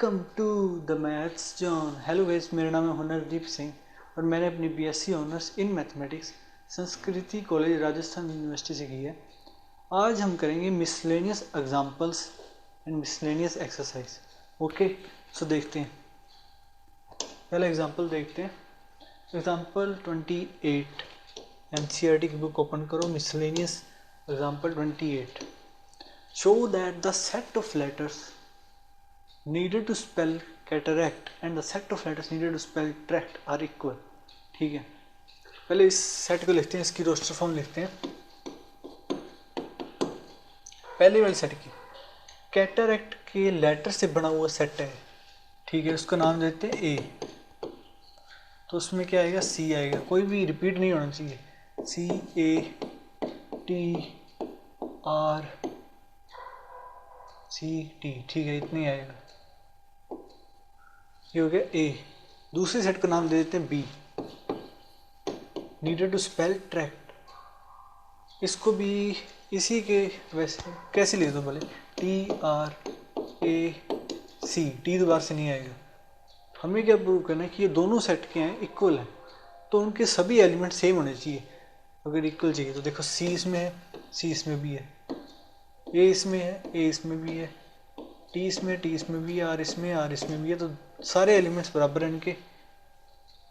Welcome to the maths zone. Hello guys, मेरा नाम है हुनरदीप सिंह और मैंने अपनी BSc honours in mathematics Sanskriti college Rajasthan university से की है। आज हम करेंगे miscellaneous examples and miscellaneous exercise. Okay, so देखते हैं। पहला एग्जांपल देखते हैं। एग्जांपल 28, एनसीईआरटी की बुक ओपन करो। Miscellaneous example 28, show that the set of letters needed to spell cataract and the set of letters needed to spell tract are equal। ठीक है, पहले इस सेट को लिखते हैं, इसकी रोस्टर फॉर्म लिखते हैं। पहले वाली सेट की कैटरैक्ट के लेटर से बना हुआ सेट है। ठीक है, उसका नाम देते हैं ए। तो उसमें क्या आएगा? सी आएगा, कोई भी रिपीट नहीं होना चाहिए। C A T R C T, ठीक है, इतनी आएगा। ये हो गया ए। दूसरे सेट का नाम दे देते हैं B, needed to spell tract. इसको भी इसी के वैसे कैसे लिख दो बोले, T R A C, T दोबारा से नहीं आएगा। हमें क्या प्रूव करना है कि ये दोनों सेट के हैं, इक्वल हैं, तो उनके सभी एलिमेंट सेम होने चाहिए। अगर इक्वल चाहिए तो देखो, सी इसमें है, सी इसमें भी है, ए इसमें है, ए इसमें भी है, टी इसमें, टी इसमें भी है, आर इसमें, आर इसमें भी है। तो सारे एलिमेंट्स बराबर हैं इनके।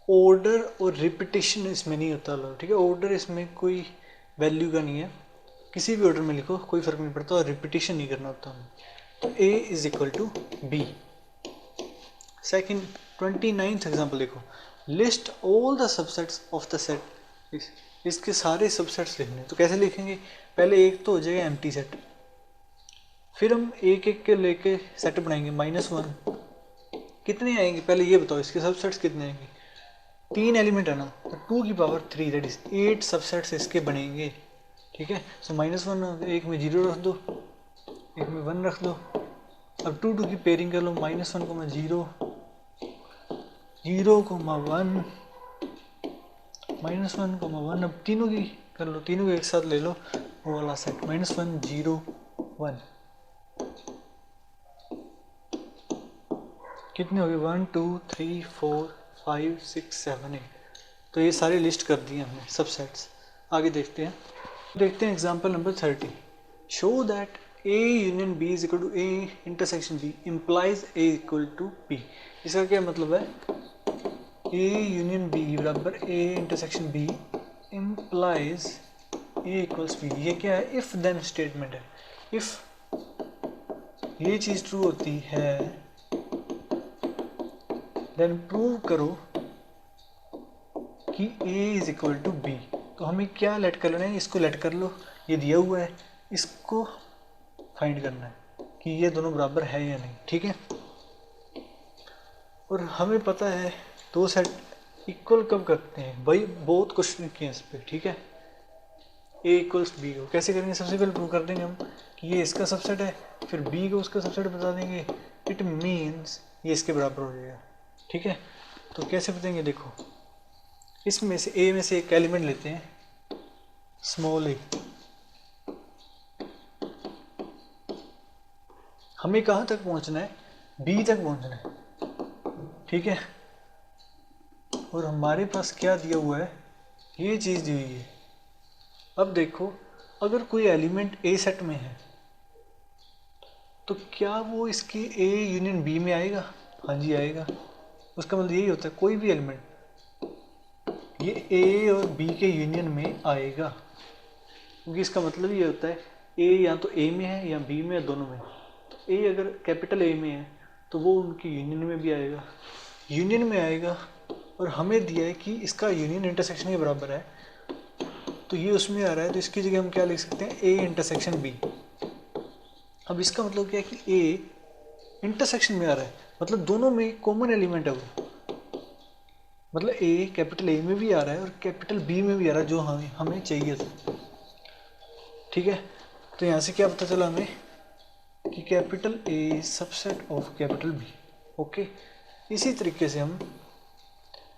ऑर्डर और रिपीटिशन इसमें नहीं होता। ठीक है, ऑर्डर इसमें कोई वैल्यू का नहीं है, किसी भी ऑर्डर में लिखो कोई फर्क नहीं पड़ता, और रिपीटिशन नहीं करना होता हमें। तो a is equal to b. Second 29th example देखो, list all the subsets of the set. इसके सारे सबसेट्स लिखने, तो कैसे लिखेंगे? पहले एक तो हो जाएगा एम्प्टी सेट, फिर हम एक एक के लेके सेट बनाएंगे। -1 कितने आएंगे पहले ये बताओ, इसके सबसेट्स कितने आएंगे? 3 एलिमेंट है ना, तो 2 की पावर 3 दैट इज 8 सबसेट्स इसके बनेंगे। ठीक है, सो -1, एक में 0 रख दो, एक में 1 रख दो। अब 2 की पेयरिंग कर लो, -1, 0, 0, 1, -1, 1। अब तीनों की कर लो, तीनों को एक साथ ले लो, वो वाला सेट -1, 0, 1। कितने हो गए? 1 2 3 4 5 6 7 8। तो ये सारे लिस्ट कर दिए हमने सब सेट्स। आगे देखते हैं example number 30, show that A union B is equal to A intersection B implies A equal to B. इसका क्या मतलब है? ए यूनियन बी बराबर A intersection B implies A equals B. ये क्या है? इफ देन स्टेटमेंट है। इफ ये चीज़ ट्रू होती है देन प्रूव करो कि A is equal to B. तो हमें क्या लेट कर लेना है? इसको लेट कर लो, ये दिया हुआ है, इसको फाइंड करना है कि ये दोनों बराबर है या नहीं। ठीक है, और हमें पता है दो सेट इक्वल कब करते हैं भाई, बहुत क्वेश्चन किए इस पर। ठीक है, A इक्वल्स बी को कैसे करेंगे? सबसे पहले प्रूव कर देंगे हम कि ये इसका सबसेट है, फिर B को उसका सबसेट बता देंगे। इट मीन्स ये इसके बराबर हो जाएगा। ठीक है, तो कैसे बताएंगे? देखो, इसमें से ए में से एक एलिमेंट लेते हैं, स्मॉल ए। हमें कहाँ तक पहुँचना है? बी तक पहुँचना है। ठीक है, और हमारे पास क्या दिया हुआ है? ये चीज़ दी हुई है। अब देखो, अगर कोई एलिमेंट ए सेट में है तो क्या वो इसकी ए यूनियन बी में आएगा? हाँ जी आएगा। उसका मतलब यही होता है कोई भी एलिमेंट ये ए और बी के यूनियन में आएगा, क्योंकि इसका मतलब ये होता है ए या तो ए में है या बी में है, दोनों में। तो ए अगर कैपिटल ए में है तो वो उनकी यूनियन में भी आएगा, यूनियन में आएगा। और हमें दिया है कि इसका यूनियन इंटरसेक्शन के बराबर है, तो ये उसमें आ रहा है, तो इसकी जगह हम क्या लिख सकते हैं? A intersection B. अब इसका मतलब क्या है कि ए इंटरसेक्शन में आ रहा है, मतलब दोनों में कॉमन एलिमेंट है वो। मतलब ए कैपिटल ए में भी आ रहा है और कैपिटल बी में भी आ रहा है, जो हमें चाहिए था। ठीक है, तो यहाँ से क्या पता चला हमें कि capital A subset of capital B. Okay, इसी तरीके से हम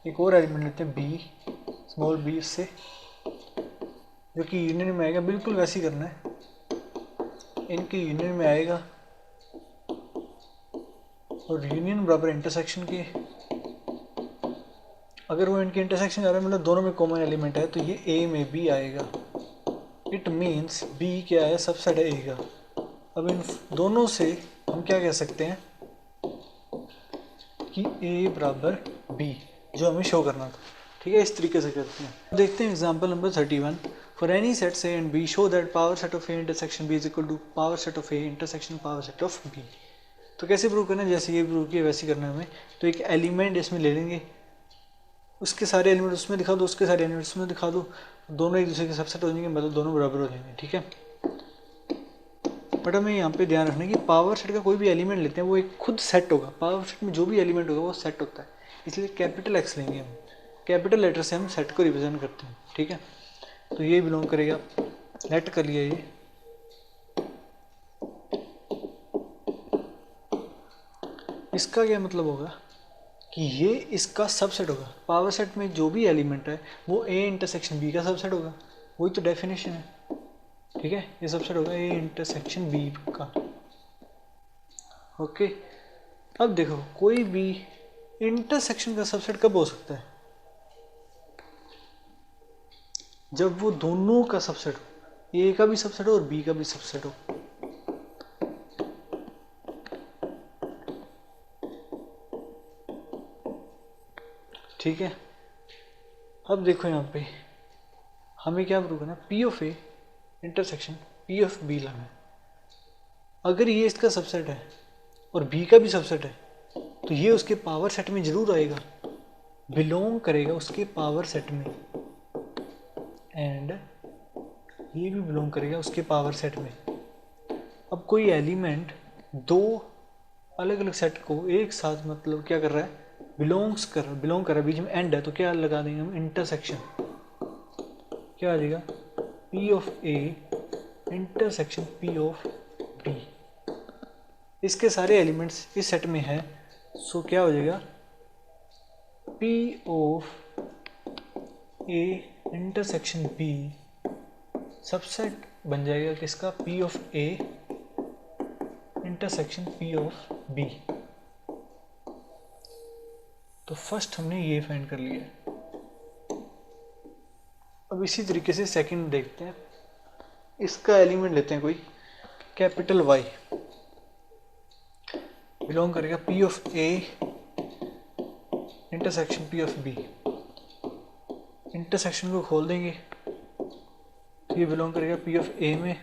एक और एलिमेंट लेते हैं बी, स्मॉल बी, इससे जो कि यूनियन में आएगा। बिल्कुल वैसे ही करना है, इनकी यूनियन में आएगा और यूनियन बराबर इंटरसेक्शन के, अगर वो इनके इंटरसेक्शन जा रहा है मतलब दोनों में कॉमन एलिमेंट है तो ये ए में बी आएगा। इट मीन्स बी क्या है, सबसेट है ए का। अब इन दोनों से हम क्या कह सकते हैं कि ए बराबर बी, जो हमें शो करना था। ठीक है, इस तरीके से करते हैं। देखते हैं example number 31। For any set A and B show that power set of A intersection B is equal to power set of A intersection power set of B. तो कैसे प्रूव करना है, जैसे ये प्रूव किया वैसे करना है हमें। तो एक एलिमेंट इसमें ले लेंगे, उसके सारे एलिमेंट उसमें दिखा दो, उसके सारे एलिमेंट उसमें दिखा दो, दोनों एक दूसरे के सबसेट हो जाएंगे, मतलब दोनों बराबर हो जाएंगे। ठीक है, बट हमें यहाँ पे ध्यान रखना है कि पावर सेट का कोई भी एलिमेंट लेते हैं वो एक खुद सेट होगा। पावर सेट में जो भी एलिमेंट होगा वो सेट होता है, इसलिए कैपिटल एक्स लेंगे हम, कैपिटल लेटर से हम सेट को रिप्रेजेंट करते हैं। ठीक है, तो ये बिलोंग करेगा, लेट कर लिया ये, इसका क्या मतलब होगा कि ये इसका सबसेट होगा। पावर सेट में जो भी एलिमेंट है वो ए इंटरसेक्शन बी का सबसेट होगा, वही तो डेफिनेशन है। ठीक है, ये सबसेट होगा ए इंटरसेक्शन बी का। ओके, अब देखो कोई भी इंटरसेक्शन का सबसेट कब हो सकता है, जब वो दोनों का सबसेट हो, ए का भी सबसेट हो और बी का भी सबसेट हो। ठीक है, अब देखो यहाँ पे हमें क्या प्रूव करना है, P of A intersection P of B लाना है। अगर ये इसका सबसेट है और बी का भी सबसेट है तो ये उसके पावर सेट में जरूर आएगा, बिलोंग करेगा उसके पावर सेट में, एंड ये भी बिलोंग करेगा उसके पावर सेट में। अब कोई एलिमेंट दो अलग अलग सेट को एक साथ मतलब क्या कर रहा है, बिलोंग कर रहा है, बीच में एंड है तो क्या लगा देंगे हम, इंटरसेक्शन। क्या आ जाएगा, P of A intersection P of B. इसके सारे एलिमेंट्स इस सेट में है, सो क्या हो जाएगा, P of A intersection B subset बन जाएगा किसका, P of A intersection P of B. तो फर्स्ट हमने ये फाइंड कर लिया है। अब इसी तरीके से सेकंड देखते हैं। इसका एलिमेंट लेते हैं कोई कैपिटल वाई, बिलोंग करेगा P of A intersection P of B. Intersection को खोल देंगे तो ये बिलोंग करेगा पी ऑफ ए में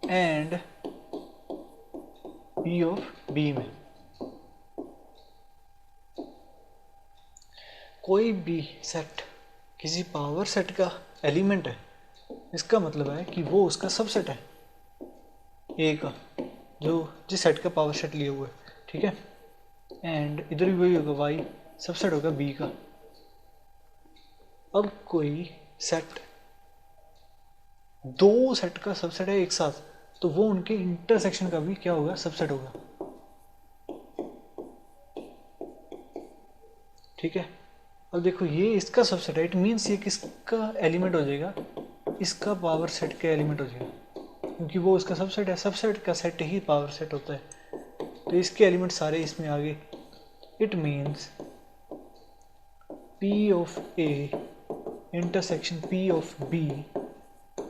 एंड पी ऑफ बी में। कोई भी सेट किसी पावर सेट का एलिमेंट है, इसका मतलब है कि वो उसका सबसेट है ए का, जो जिस सेट का पावर सेट लिया हुआ है। ठीक है, एंड इधर भी वही होगा, वाई सबसेट होगा बी का। अब कोई सेट दो सेट का सबसेट है एक साथ, तो वो उनके इंटरसेक्शन का भी क्या होगा, सबसेट होगा। ठीक है, अब देखो ये इसका सबसेट है, इट मीन्स ये किसका एलिमेंट हो जाएगा, इसका पावर सेट का एलिमेंट हो जाएगा, क्योंकि वो उसका सबसेट है, सबसेट का सेट ही पावर सेट होता है, तो इसके एलिमेंट सारे इसमें आ गए। It means p of A intersection P of b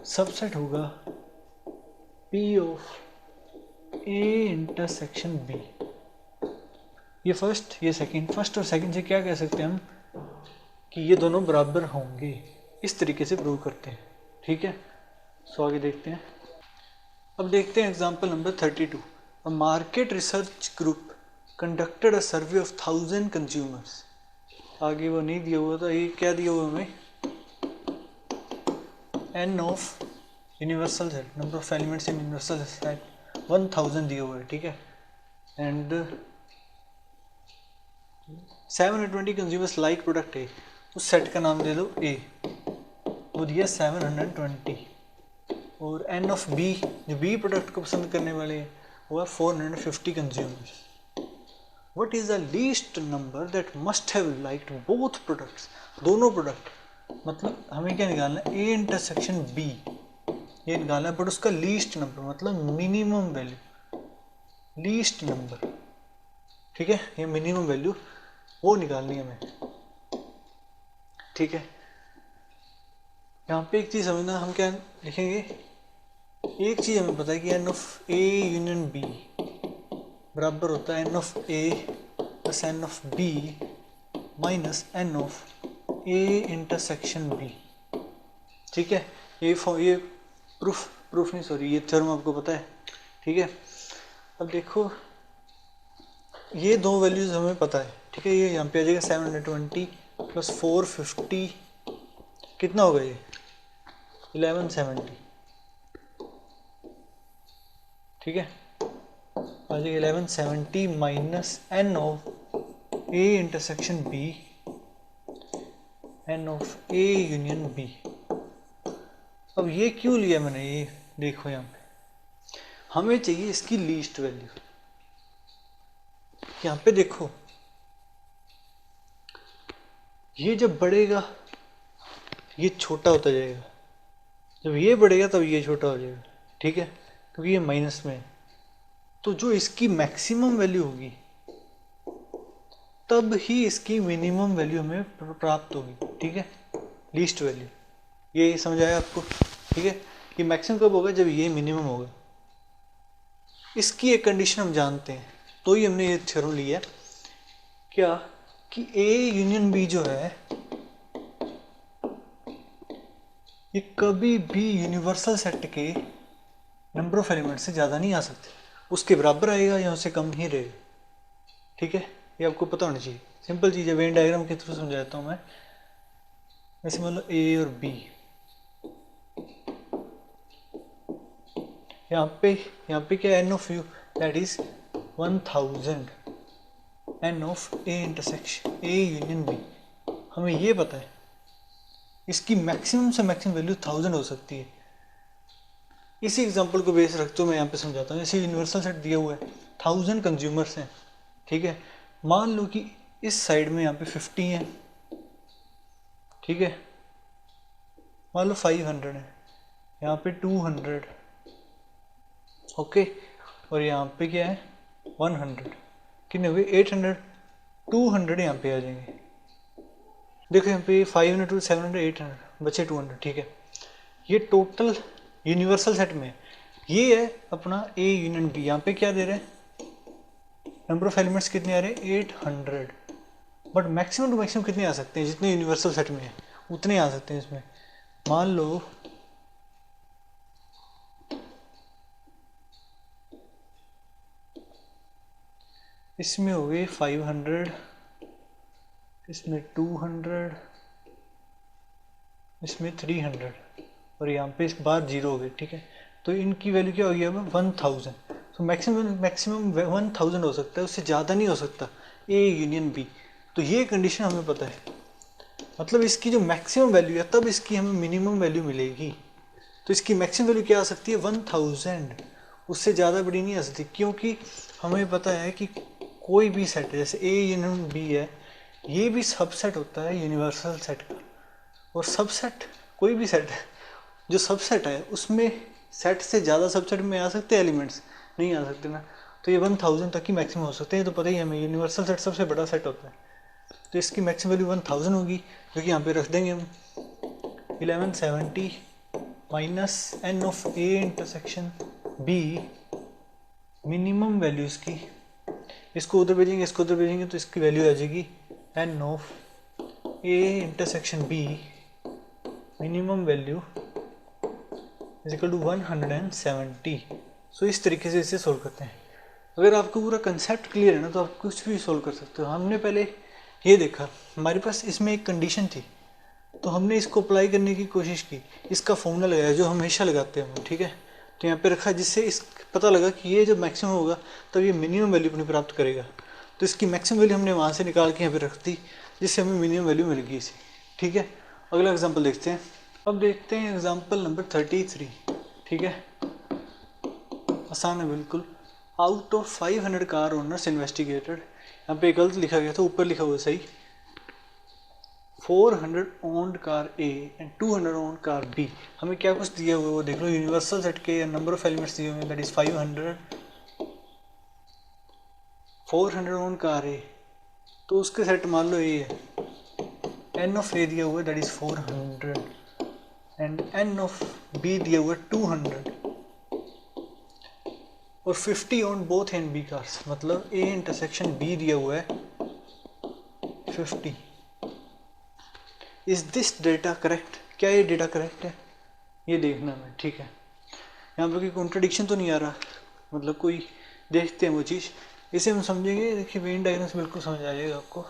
subset होगा p of A intersection B. ये फर्स्ट ये सेकंड, फर्स्ट और सेकंड से क्या कह सकते हैं हम कि ये दोनों बराबर होंगे, इस तरीके से प्रूव करते हैं। ठीक है, सो आगे देखते हैं। अब देखते हैं example number 32। A market research group conducted a survey of 1000 consumers. आगे वो नहीं दिया हुआ था, ये क्या दिया हुआ हमें, n of universal set, number of elements in universal set 1000 दिया हुआ है। ठीक है, एंड 720 कंज्यूमर्स लाइक प्रोडक्ट ए, उस सेट का नाम दे दो ए, वो दिया 720, और एन ऑफ बी जो बी प्रोडक्ट को पसंद करने वाले हैं वो है 450 consumers. What is the least number that must have liked both products, दोनों प्रोडक्ट, मतलब हमें क्या निकालना है, ए इंटरसेक्शन बी ये निकालना है, बट उसका लीस्ट नंबर मतलब मिनिमम वैल्यू। लीस्ट नंबर, ठीक है, ये मिनिमम वैल्यू वो निकालनी है हमें, ठीक है। यहाँ पे एक चीज़ समझना, हम क्या लिखेंगे, एक चीज़ हमें पता है कि N of A union B बराबर होता है N of A plus N of B minus N of A intersection B, ठीक है। ये प्रूफ नहीं, सॉरी, ये थ्योरम आपको पता है, ठीक है। अब देखो ये दो वैल्यूज हमें पता है, ठीक है। ये यहाँ पे आ जाएगा 720 प्लस 450 कितना होगा ये 1170, ठीक है। आ जाएगा 1170 minus N of A intersection B N of A union B. अब ये क्यों लिया मैंने, ये देखो यहाँ पे हमें चाहिए इसकी लीस्ट वैल्यू। यहाँ पे देखो ये जब बढ़ेगा ये छोटा होता जाएगा, जब ये बढ़ेगा तब ये छोटा हो जाएगा, ठीक है, क्योंकि ये माइनस में है। तो जो इसकी मैक्सिमम वैल्यू होगी तब ही इसकी मिनिमम वैल्यू हमें प्राप्त होगी, ठीक है, लीस्ट वैल्यू। ये समझ आया आपको, ठीक है। ये मैक्सिमम कब होगा, जब ये मिनिमम होगा। इसकी एक कंडीशन हम जानते हैं, तो ही हमने ये थ्योरम लिया, क्या कि ए यूनियन बी जो है ये कभी भी यूनिवर्सल सेट के नंबर ऑफ एलिमेंट से ज़्यादा नहीं आ सकते, उसके बराबर आएगा या उससे कम ही रहेगा, ठीक है। ये आपको पता होना चाहिए, सिंपल चीज़ है, वेन डायग्राम के थ्रू समझाता हूँ मैं। ऐसे मान लो ए और बी, यहाँ पे क्या N of U that is 1000 N of A intersection A union B, हमें ये पता है इसकी मैक्सिमम से मैक्सिमम वैल्यू 1000 हो सकती है। इसी एग्जांपल को बेस रखते हुए मैं यहाँ पे समझाता हूँ। जैसे यूनिवर्सल सेट दिया हुआ है, 1000 कंज्यूमर्स हैं, ठीक है। मान लो कि इस साइड में यहाँ पे 50 हैं, ठीक है, मान लो 500 है, यहाँ पे 200, ओके, और यहाँ पे क्या है 100, कितने हुए 800, 200 यहाँ पे आ जाएंगे। देखो यहाँ पे 500 to 700 800 बचे 200, ठीक है। ये टोटल यूनिवर्सल सेट में ये है अपना ए यूनियन बी। यहाँ पे क्या दे रहे हैं, नंबर ऑफ एलिमेंट्स कितने आ रहे हैं 800, बट मैक्सिमम टू मैक्सिमम कितने आ सकते हैं, जितने यूनिवर्सल सेट में है उतने आ सकते हैं इसमें। मान लो इसमें हो गए 500, इसमें 200, इसमें 300, और यहाँ पे इस बार 0 हो गए, ठीक है। तो इनकी वैल्यू क्या होगी अब 1000। तो मैक्सिमम 1000 हो सकता है, उससे ज़्यादा नहीं हो सकता ए यूनियन बी। तो ये कंडीशन हमें पता है, मतलब इसकी जो मैक्सिमम वैल्यू है तब इसकी हमें मिनिमम वैल्यू मिलेगी। तो इसकी मैक्सिमम वैल्यू क्या आ सकती है 1000, उससे ज़्यादा बड़ी नहीं आ सकती, क्योंकि हमें पता है कि कोई भी सेट है जैसे ए यूनियन बी है, ये भी सबसेट होता है यूनिवर्सल सेट का। और सबसेट कोई भी सेट है जो सबसेट है उसमें सेट से ज़्यादा सबसेट में आ सकते हैं एलिमेंट्स, नहीं आ सकते ना। तो ये 1000 तक ही मैक्सिमम हो सकते हैं, तो पता ही हमें यूनिवर्सल सेट सबसे बड़ा सेट होता है। तो इसकी मैक्सिमम वैल्यू 1000 होगी, जो कि यहाँ पे रख देंगे हम 1170 minus N of A intersection B, minimum value इसकी, इसको उधर भेजेंगे इसको उधर भेजेंगे तो इसकी वैल्यू आ जाएगी n of A intersection B minimum value is equal to 170। So इस तरीके से इसे सोल्व करते हैं। अगर आपको पूरा कंसेप्ट क्लियर है ना तो आप कुछ भी सोल्व कर सकते हो। हमने पहले ये देखा, हमारे पास इसमें एक कंडीशन थी तो हमने इसको अप्लाई करने की कोशिश की, इसका फॉर्मूला लगाया जो हमेशा लगाते हैं हम, ठीक है। तो यहाँ पे रखा जिससे इस पता लगा कि ये जब मैक्सिमम होगा तब ये मिनिमम वैल्यू अपनी प्राप्त करेगा। तो इसकी मैक्सिमम वैल्यू हमने वहाँ से निकाल के यहाँ पे रख दी, जिससे हमें मिनिमम वैल्यू मिल गई इसी, ठीक है। अगला एग्जाम्पल देखते हैं। अब देखते हैं एग्जाम्पल नंबर 33, ठीक है, आसान है बिल्कुल। Out of 500 car owners investigated, यहाँ पे गलत लिखा गया था, ऊपर लिखा हुआ सही, 400 owned car A and 200 owned car B. हमें क्या कुछ दिया हुआ है वो देख लो, यूनिवर्सल सेट के नंबर ऑफ एलिमेंट्स दिए हुए हैं, that is 500 400 on car A, तो उसके सेट मान लो ए है, एन ऑफ ए दिया हुआ है that is 400 and n of B दिया हुआ है 200 और 50 on both n B cars, मतलब ए इंटरसेक्शन बी दिया हुआ है 50। Is this data correct? क्या ये डेटा करेक्ट है, ये देखना है, ठीक है। यहाँ पर कोई कॉन्ट्रडिक्शन तो नहीं आ रहा, मतलब कोई, देखते हैं वो चीज़, इसे हम समझेंगे। देखिए वेन डायग्राम से बिल्कुल समझ आ जाएगा आपको।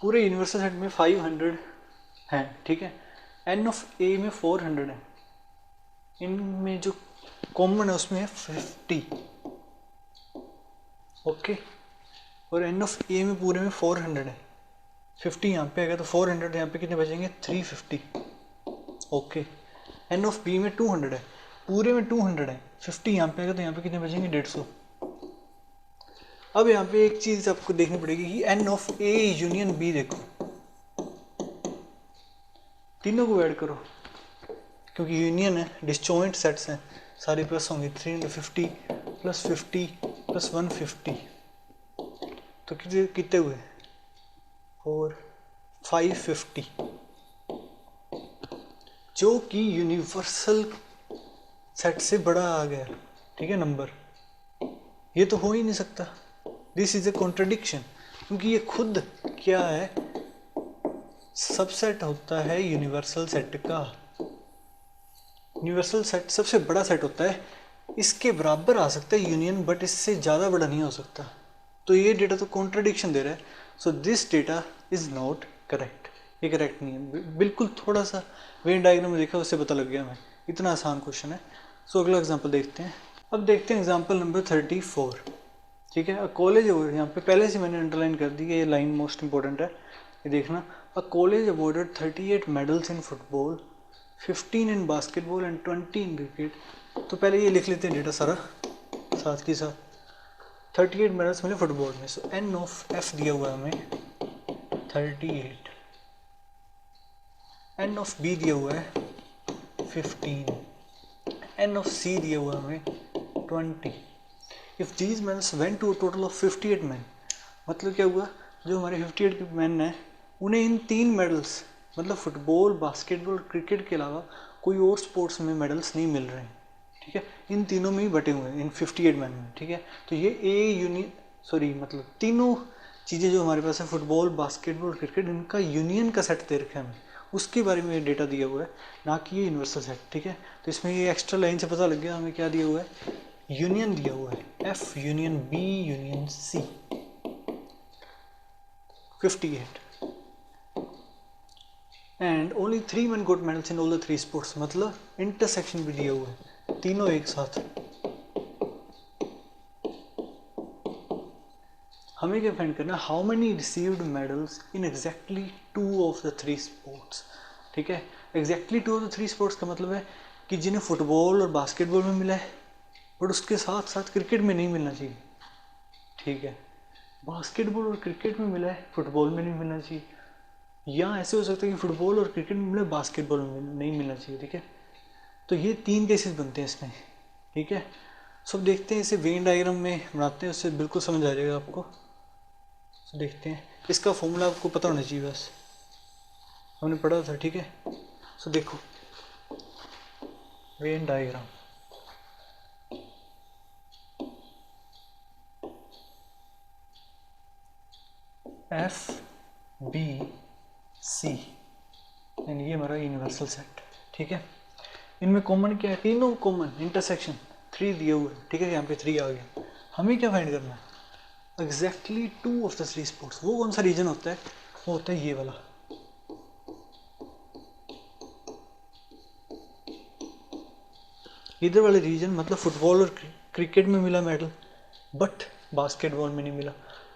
पूरे यूनिवर्सल सेट में 500 हैं, ठीक है। एन ऑफ ए में 400 है, इनमें जो कॉमन है उसमें है 50, ओके। और एन ऑफ ए में पूरे में 400 है, 50 यहाँ पे आएगा तो 400, यहाँ पे कितने बचेंगे 350, ओके। एन ऑफ बी में 200 है, पूरे में 200 है, 50 यहाँ पे आएगा तो यहाँ पे कितने बचेंगे 150। अब यहाँ पे एक चीज़ आपको देखनी पड़ेगी कि N of A union B, देखो तीनों को ऐड करो क्योंकि यूनियन है, डिसजॉइंट सेट्स हैं, सारे प्लस होंगे। 350 प्लस 50 प्लस 150 तो कितने हुए 4 550, जो कि यूनिवर्सल सेट से बड़ा आ गया, ठीक है नंबर। ये तो हो ही नहीं सकता, दिस इज ए कॉन्ट्रडिक्शन, क्योंकि ये खुद क्या है, सबसेट होता है यूनिवर्सल सेट का। यूनिवर्सल सेट सबसे बड़ा सेट होता है, इसके बराबर आ सकता है यूनियन, बट इससे ज़्यादा बड़ा नहीं हो सकता। तो ये डेटा तो कॉन्ट्रडिक्शन दे रहा है, so this data is not correct, ये करेक्ट नहीं है। बिल्कुल थोड़ा सा वेन डायग्राम में देखा उससे पता लग गया हमें, इतना आसान क्वेश्चन है। सो अगला एग्जाम्पल देखते हैं। अब देखते हैं एग्जाम्पल नंबर 34, ठीक है। कॉलेज अवॉर्ड, यहाँ पे पहले से मैंने अंडरलाइन कर दी है, ये लाइन मोस्ट इंपॉर्टेंट है, ये देखना। A college awarded 38 medals in football, 15 in basketball and 20 in cricket. तो पहले ये लिख लेते हैं डेटा सारा साथ के साथ। 38 मेडल्स मिले फुटबॉल में, सो एन ऑफ एफ दिया हुआ है हमें 38, एन ऑफ बी दिया हुआ है 15, एन ऑफ सी दिया हुआ है हमें 20। If these medals went to total of 58 man, मतलब क्या हुआ, जो हमारे 58 मैन हैं उन्हें इन 3 मेडल्स, मतलब फुटबॉल बास्केटबॉल क्रिकेट के अलावा कोई और स्पोर्ट्स में मेडल्स नहीं मिल रहे हैं, ठीक है। इन तीनों में ही बटे हुए हैं, इन 58 मैन में, ठीक है। तो ये मतलब तीनों चीज़ें जो हमारे पास है, फुटबॉल बास्केटबॉल क्रिकेट, इनका यूनियन का सेट दे रखा है हमें, उसके बारे में डेटा दिया हुआ है, ना कि ये यूनिवर्सल सेट, ठीक है। तो इसमें ये एक्स्ट्रा लाइन से पता लग गया हमें क्या दिया हुआ है, यूनियन दिया हुआ है, F union B union C 58 and only 3 men got medals in all the 3 sports, मतलब इंटरसेक्शन भी दिया हुआ है तीनों एक साथ। हमें क्या फाइंड करना, how many received medals in exactly 2 of the 3 sports, ठीक है। एग्जैक्टली 2 of the 3 स्पोर्ट्स का मतलब है कि जिन्हें फुटबॉल और बास्केटबॉल में मिला है बट उसके साथ साथ क्रिकेट में नहीं मिलना चाहिए, ठीक है। बास्केटबॉल और क्रिकेट में मिला है, फुटबॉल में नहीं मिलना चाहिए, या ऐसे हो सकता है कि फुटबॉल और क्रिकेट में मिले, बास्केटबॉल में नहीं मिलना चाहिए, ठीक है। तो ये 3 केसेस बनते हैं इसमें, ठीक है। सब देखते हैं, इसे वेन डायग्राम में बनाते हैं, उससे बिल्कुल समझ आ जाएगा आपको। तो देखते हैं, इसका फॉर्मूला आपको पता होना चाहिए, बस हमने पढ़ा था, ठीक है। सो देखो Venn diagram, F B C and ये हमारा यूनिवर्सल सेट, ठीक है। इनमें कॉमन क्या है, तीनों कॉमन, इंटरसेक्शन 3 दिए हुए, ठीक है। यहाँ पे 3 आ गया। हमें क्या फाइंड करना है, एग्जैक्टली 2 of the 3 स्पोर्ट्स। वो कौन सा रीजन होता है, वो होता है ये वाला, इधर वाले रीजन, मतलब फुटबॉल और क्रिकेट में मिला मेडल बट बास्केटबॉल में नहीं मिला।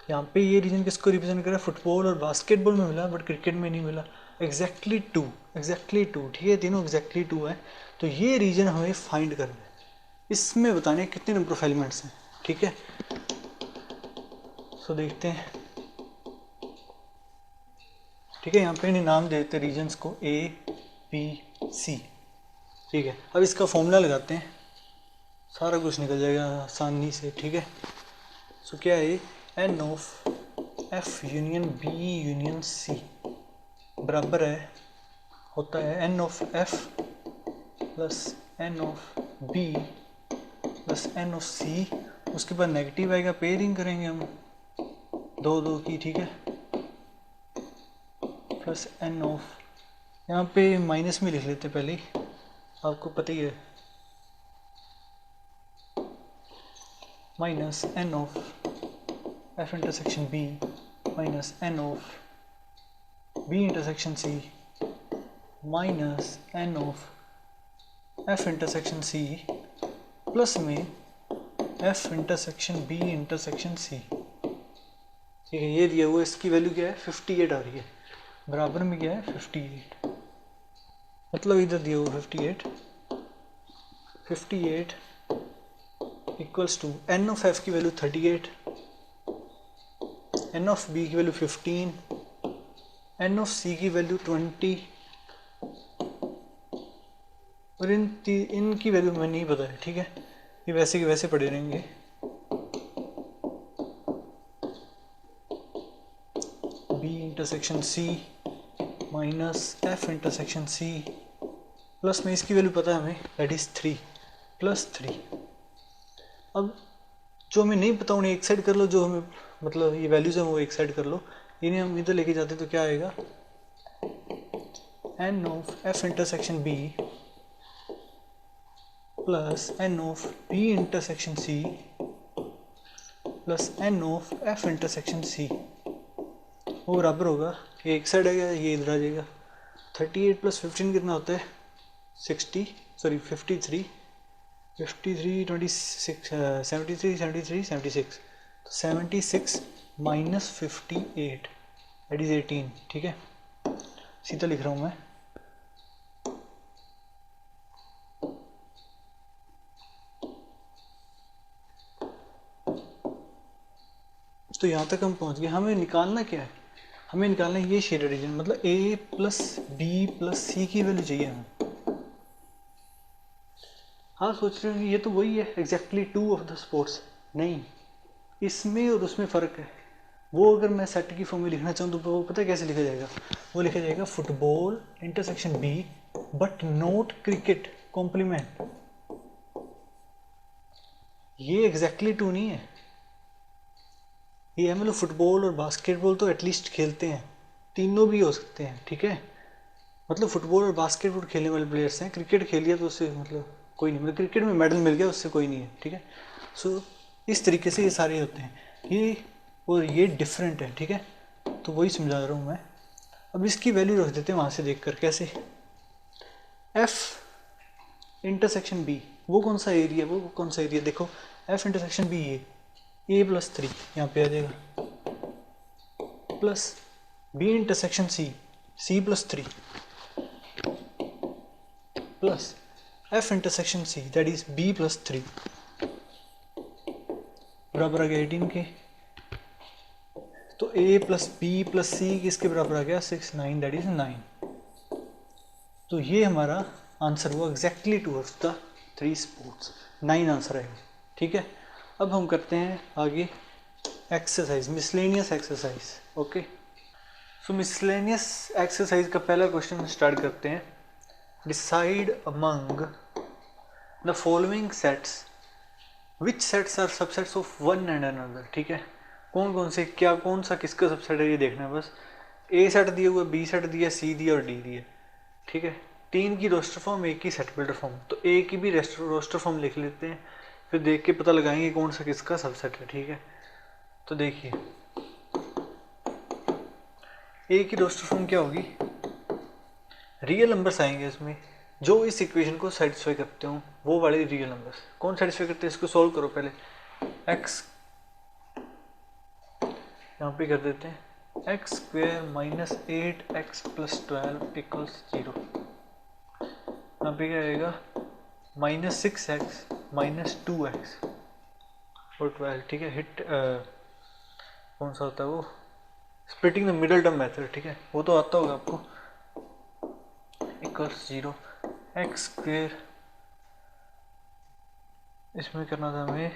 यहाँ पे ये रीजन किसको रिप्रेजेंट कर रहा है, फुटबॉल और बास्केटबॉल में मिला बट क्रिकेट में नहीं मिला। एग्जैक्टली टू, ठीक है, तीनों एग्जैक्टली 2 है। तो ये रीजन हमें फाइंड करना है, इसमें बताने कितने नंबर ऑफ एलिमेंट्स हैं, ठीक है। सो देखते हैं, ठीक है। यहाँ पे नाम देते रीजन्स को, ए सी। ठीक है, अब इसका फॉर्मूला लगाते हैं, सारा कुछ निकल जाएगा आसानी से। ठीक है, सो क्या है, N of f union B union c बराबर है, होता है N of f plus N of b plus N of c. उसके बाद नेगेटिव आएगा, पेयरिंग करेंगे हम दो दो की। ठीक है, प्लस एन ऑफ, यहाँ पे माइनस में लिख लेते पहले ही, आपको पता ही है, minus N of F intersection b minus N of B intersection C minus N of F intersection C plus में एफ इंटरसेक्शन बी इंटरसेक्शन सी। ठीक है, ये दिया हुआ, इसकी वैल्यू क्या है 58 आ रही है, बराबर में क्या है 58, मतलब इधर दिया हुआ 58 equals to n of F की वैल्यू 38, एन ऑफ बी की वैल्यू 15, एन ऑफ सी की वैल्यू 20, और इनकी वैल्यू हमें नहीं पता है। ठीक है, ये वैसे के वैसे पड़े रहेंगे। बी इंटरसेक्शन सी माइनस एफ इंटरसेक्शन सी प्लस में इसकी वैल्यू पता है हमें, दैट इज 3 प्लस 3। अब जो हमें नहीं पता उन्हें एक साइड कर लो, जो हमें मतलब ये वैल्यूज है वो एक साइड कर लो, इन्हें हम इधर लेके जाते तो क्या आएगा, n of F intersection B plus N of B intersection C plus N of F intersection C, वो बराबर होगा, ये एक साइड आएगा, ये इधर आ जाएगा। 38 प्लस 15 कितना होता है 53 26 76 तो 76 माइनस 58 दैट इज 18। ठीक है, सीधा लिख रहा हूँ मैं, तो यहाँ तक हम पहुँच गए। हमें निकालना क्या है, हमें निकालना है ये शेडेड रीजन, मतलब ए प्लस बी प्लस सी की वैल्यू चाहिए हमें। हाँ, सोच रहे हो ये तो वही है एग्जैक्टली 2 ऑफ द स्पोर्ट्स, नहीं, इसमें और उसमें फ़र्क है। वो अगर मैं सेट की फॉर्म में लिखना चाहूँ तो वो पता है कैसे लिखा जाएगा, वो लिखा जाएगा football intersection B but not cricket complement. ये एग्जैक्टली 2 नहीं है, ये है मतलब फुटबॉल और बास्केटबॉल तो एटलीस्ट खेलते हैं, तीनों भी हो सकते हैं। ठीक है, मतलब फुटबॉल और बास्केटबॉल खेलने वाले प्लेयर्स हैं, क्रिकेट खेल लिया तो उससे मतलब कोई नहीं, मतलब क्रिकेट में मेडल मिल गया उससे कोई नहीं है। ठीक है, सो इस तरीके से ये सारे होते हैं, ये और ये डिफरेंट है। ठीक है, तो वही समझा रहा हूँ मैं। अब इसकी वैल्यू रख देते हैं वहाँ से देख कर, कैसे, एफ इंटरसेक्शन बी, वो कौन सा एरिया, वो कौन सा एरिया, देखो एफ इंटरसेक्शन बी ये ए प्लस 3 यहाँ पे आ जाएगा, plus B intersection C C plus 3 plus F intersection C that is B plus 3 बराबर आ गया 18 के। तो A plus B plus C किसके बराबर आ गया 6 9 दैट इज 9। तो ये हमारा आंसर हुआ exactly 2 of the 3 sports, 9 answer है। ठीक है, अब हम करते हैं आगे exercise, miscellaneous exercise. Okay, so miscellaneous exercise का पहला क्वेश्चन स्टार्ट करते हैं। Decide among the following sets which sets are subsets of one and another. ठीक है, कौन कौन से, क्या कौन सा किसका सबसेट है ये देखना है बस। ए सेट दिया हुआ, बी सेट दिया, सी दिया और डी दिया। ठीक है, 3 की रोस्टर फॉर्म, एक की सेट बिल्डर फॉर्म, तो ए की भी रोस्टर फॉर्म लिख लेते हैं, फिर देख के पता लगाएंगे कौन सा किसका सबसेट है। ठीक है, तो देखिए ए की रोस्टर फॉर्म क्या होगी, रियल नंबर्स आएंगे इसमें जो इस इक्वेशन को सेटिस्फाई करते हो, वो वाले रियल नंबर्स। कौन सेटिस्फाई करते हैं, इसको सॉल्व करो पहले। एक्स यहाँ पे कर देते हैं, x square minus 8x plus 12 equals 0। यहाँ पे क्या आएगा, माइनस 6x माइनस 2x और 12। ठीक है, हिट कौन सा होता है वो, splitting the middle term method. ठीक है, वो तो आता होगा आपको। इक्वल्स 0, एक्स स्क्वेयर इसमें करना था हमें,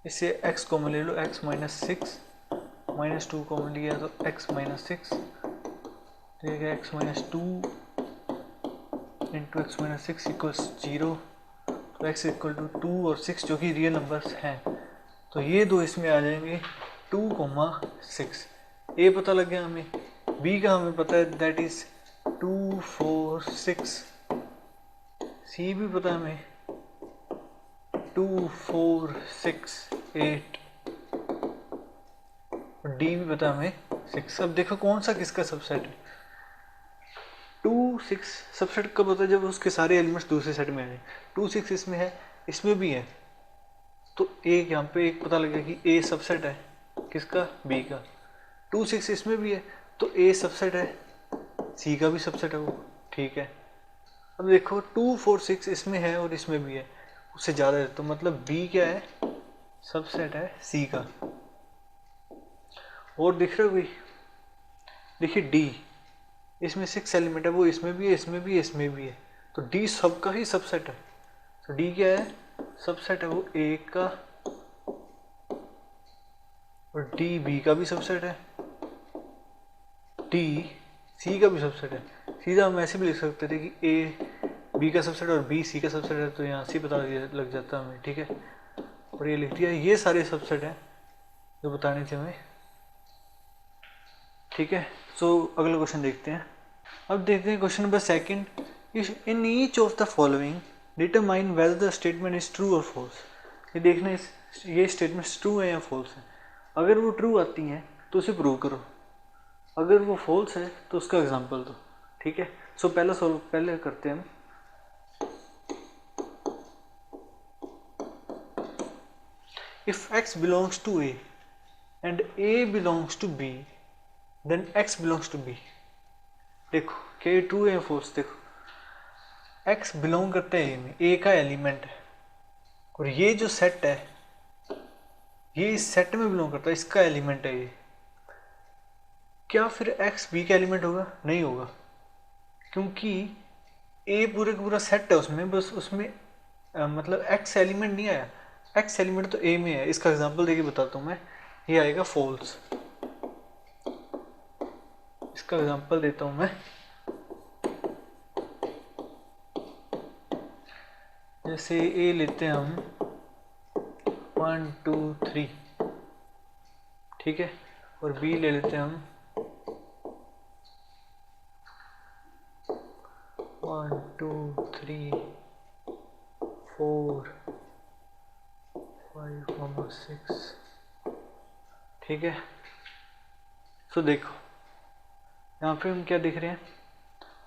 इससे x कॉमन ले लो, x माइनस 6, माइनस 2 कॉमन लिया तो x माइनस 6, ठीक है, x minus 2 into x minus 6 equals 0, तो x इक्वल टू 2 और 6 जो कि रियल नंबर्स हैं, तो ये दो इसमें आ जाएंगे 2,6। ए पता लग गया हमें, बी का हमें पता है दैट इज 2, 4, 6, सी भी पता है हमें 2, 4, 6, 8, और डी भी पता है हमें 6। अब देखो कौन सा किसका सबसेट है। 2, 6 सबसेट कब होता है, जब उसके सारे एलिमेंट्स दूसरे सेट में आ जाए। 2, 6 इसमें है, इसमें भी है, तो एक यहाँ पे एक पता लगेगा कि ए सबसेट है किसका, बी का। 2, 6 इसमें भी है, तो ए सबसेट है, सी का भी सबसेट है वो, ठीक है। अब देखो 2, 4, 6 इसमें है और इसमें भी है, उससे ज़्यादा है, तो मतलब बी क्या है, सबसेट है सी का। और दिख रहा है कोई, देखिए डी, इसमें 6 एलिमेंट है, वो इसमें भी है, इसमें भी है, इसमें भी है, तो डी सबका ही सबसेट है। तो डी क्या है, सबसेट है वो ए का, और डी बी का भी सबसेट है, डी सी का भी सबसेट है। सीधा हम ऐसे भी लिख सकते थे कि ए बी का सबसेट और बी सी का सबसेट है, तो यहाँ से पता लग जाता है हमें, ठीक है। और ये लिख दिया, ये सारे सबसेट हैं जो बताने थे हमें, ठीक है। सो अगला क्वेश्चन देखते हैं। अब देखते हैं question number second, in each of the following determine whether the statement is true और फॉल्स। ये देखना ये स्टेटमेंट्स ट्रू है या फॉल्स है। अगर वो ट्रू आती हैं तो उसे प्रूव करो, अगर वो फॉल्स है तो उसका एग्जांपल दो, ठीक है। सो पहले करते हैं हम। If x belongs to A and A belongs to B, then x belongs to B। देखो क्या ये ट्रू है या फॉल्स। देखो x बिलोंग करता है A में, A का एलिमेंट है, और ये जो सेट है ये इस सेट में बिलोंग करता है, इसका एलिमेंट है ये। क्या फिर x B का एलिमेंट होगा? नहीं होगा, क्योंकि A पूरे का पूरा सेट है उसमें, बस उसमें मतलब x एलिमेंट नहीं आया। x एलिमेंट तो A में है। इसका एग्जांपल देके बताता हूँ मैं, ये आएगा फॉल्स। इसका एग्जांपल देता हूँ मैं, जैसे A लेते हैं हम 1, 2, 3, ठीक है, और B ले लेते हैं हम 1, 2, 3, 4, 5, 6, ठीक है। सो देखो यहाँ पे हम क्या दिख रहे हैं,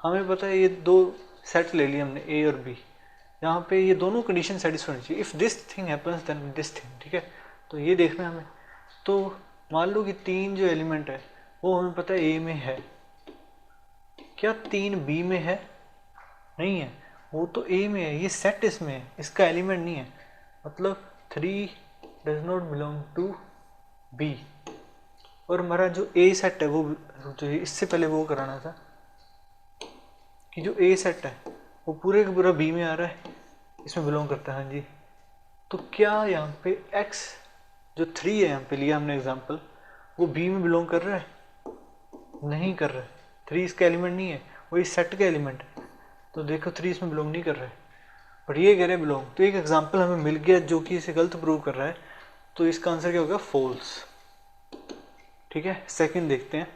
हमें पता है ये दो सेट ले लिए हमने A और B, यहाँ पे ये दोनों कंडीशन सेटिस्फाई होनी चाहिए। If this thing happens then this thing, ठीक है। तो ये देखना है हमें। तो मान लो कि 3 जो एलिमेंट है वो हमें पता है A में है, क्या 3 B में है? नहीं है, वो तो A में है, ये सेट इसमें है, इसका एलिमेंट नहीं है, मतलब 3 does not belong to B। और हमारा जो A सेट है वो जो इससे पहले वो कराना था कि जो A सेट है वो पूरे का पूरा B में आ रहा है, इसमें बिलोंग करता है, हाँ जी। तो क्या यहाँ पे X जो 3 है, यहाँ पे लिया हमने एग्जांपल, वो B में बिलोंग कर रहा है? नहीं कर रहा है, 3 इसका एलिमेंट नहीं है, वो इस सेट का एलिमेंट है। तो देखो 3 इसमें बिलोंग नहीं कर रहा है, बट ये कह रहे हैं बिलोंग। तो एक एग्जांपल हमें मिल गया जो कि इसे गलत प्रूव कर रहा है, तो इसका आंसर क्या होगा? फॉल्स, ठीक है। सेकंड देखते हैं।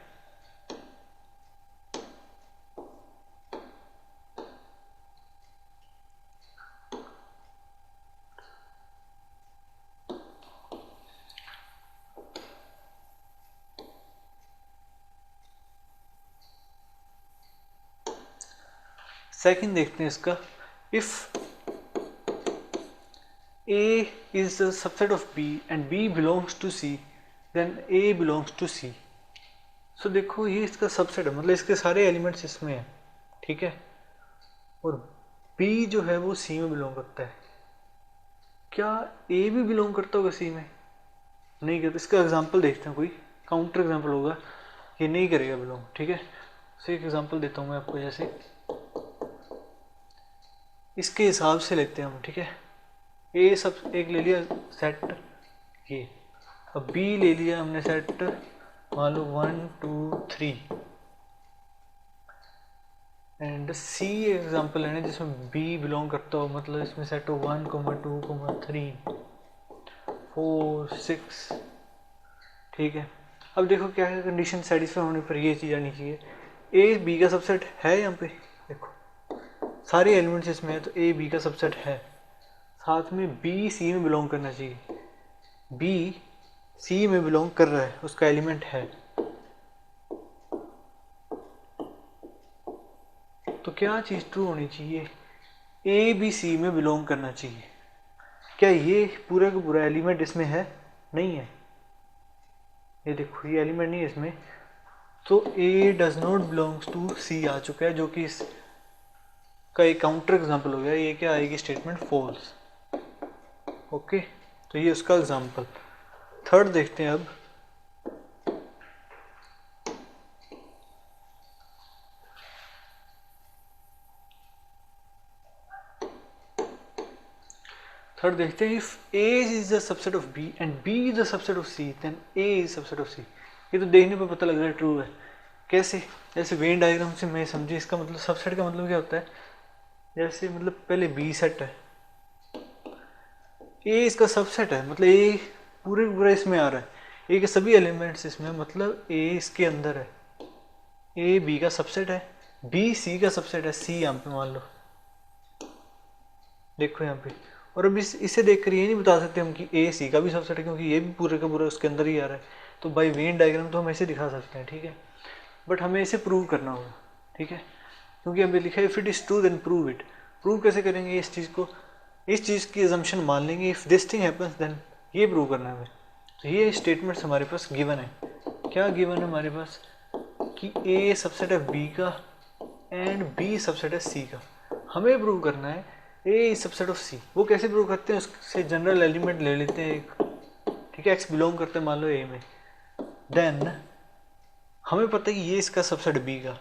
सेकंड देखते हैं इसका, if A is the subset of B and B belongs to C, then A belongs to C। सो देखो ये इसका सबसेट है, मतलब इसके सारे एलिमेंट्स इसमें हैं, ठीक है, और B जो है वो C में बिलोंग करता है। क्या A भी बिलोंग करता होगा C में? नहीं करता। इसका एग्जांपल देखते हैं, कोई काउंटर एग्जांपल होगा, ये नहीं करेगा बिलोंग, ठीक है। सो एक एग्जांपल देता हूँ मैं आपको, जैसे इसके हिसाब से लेते हैं हम, ठीक है। ए सब एक ले लिया सेट ये, अब बी ले लिया हमने सेट मान लो 1 2 3, एंड सी एग्जाम्पल है ना जिसमें बी बिलोंग करता हो, मतलब इसमें सेट हो 1 2 3 4 6, ठीक है। अब देखो क्या है, कंडीशन सेटिस्फाई होने पर ये चीज़ आनी चाहिए, ए बी का सबसेट है यहाँ पे, देखो सारे एलिमेंट्स इसमें है तो ए बी का सबसेट है, साथ में बी सी में बिलोंग करना चाहिए, बी सी में बिलोंग कर रहा है, उसका एलिमेंट है, तो क्या चीज़ ट्रू होनी चाहिए, ए बी सी में बिलोंग करना चाहिए। क्या ये पूरा का पूरा एलिमेंट इसमें है? नहीं है, ये देखो ये एलिमेंट नहीं है इसमें, तो ए डज नॉट बिलोंग्स टू सी आ चुका है, जो कि इस का एक काउंटर एग्जांपल हो गया, ये क्या आएगी स्टेटमेंट फॉल्स। ओके, तो ये उसका एग्जांपल। थर्ड देखते हैं अब, थर्ड देखते हैं, if A is the subset of B and B is the subset of C then A is subset of C। ये तो देखने पर पता लग रहा है ट्रू है। कैसे? जैसे वेन डायग्राम से मैं समझी, इसका मतलब सबसेट का मतलब क्या होता है, जैसे मतलब पहले B सेट है, A इसका सबसेट है, मतलब A पूरे पूरा इसमें आ रहा है, A के सभी एलिमेंट्स इसमें, मतलब A इसके अंदर है, A B का सबसेट है, B C का सबसेट है, C यहाँ पे मान लो, देखो यहाँ पे। और अब इसे देखकर ये नहीं बता सकते हम कि ए सी का भी सबसेट है, क्योंकि ये भी पूरे का पूरा उसके अंदर ही आ रहा है, तो बाई वेन डायग्राम तो हम ऐसे दिखा सकते हैं, ठीक है, बट हमें इसे प्रूव करना होगा, ठीक है, क्योंकि हमें लिखा है if it is true then prove it. Prove कैसे करेंगे इस चीज़ को, इस चीज़ की अजम्पशन मान लेंगे, if this thing happens then ये प्रूव करना है हमें। तो ये स्टेटमेंट्स हमारे पास गिवन है, क्या गिवन है हमारे पास, कि ए सबसेट है बी का एंड बी सबसेट है सी का, हमें प्रूव करना है ए इज सबसेट ऑफ सी। वो कैसे प्रूव करते हैं, उससे जनरल एलिमेंट ले लेते हैं एक, ठीक है, एक्स बिलोंग करते हैं मान लो ए में, देन हमें पता है कि ये इसका सबसेट बी का,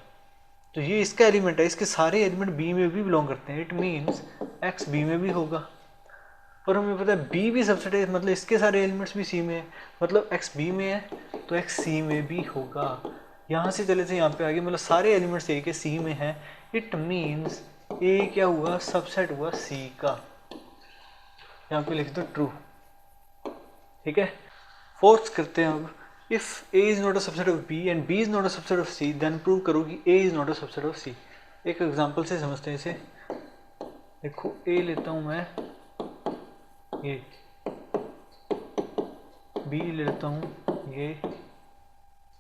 तो ये इसका एलिमेंट है, इसके सारे एलिमेंट बी में भी बिलोंग करते हैं, इट मीन्स एक्स बी में भी होगा। और हमें पता है बी भी सबसेट है, मतलब इसके सारे एलिमेंट्स भी सी में है, मतलब एक्स बी में है तो एक्स सी में भी होगा। यहाँ से चले थे यहाँ पे आगे, मतलब सारे एलिमेंट्स ए के सी में है, इट मीन्स ए क्या हुआ, सबसेट हुआ सी का, यहाँ पे लिख दो ट्रू, ठीक है। फोर्थ करते हैं अब, if a is not a subset of b and b is not a subset of c then prove करो कि a is not a subset of c. एक एग्जांपल से समझते हैं इसे, देखो ए लेता हूँ मैं ये, बी ले लेता हूँ ये,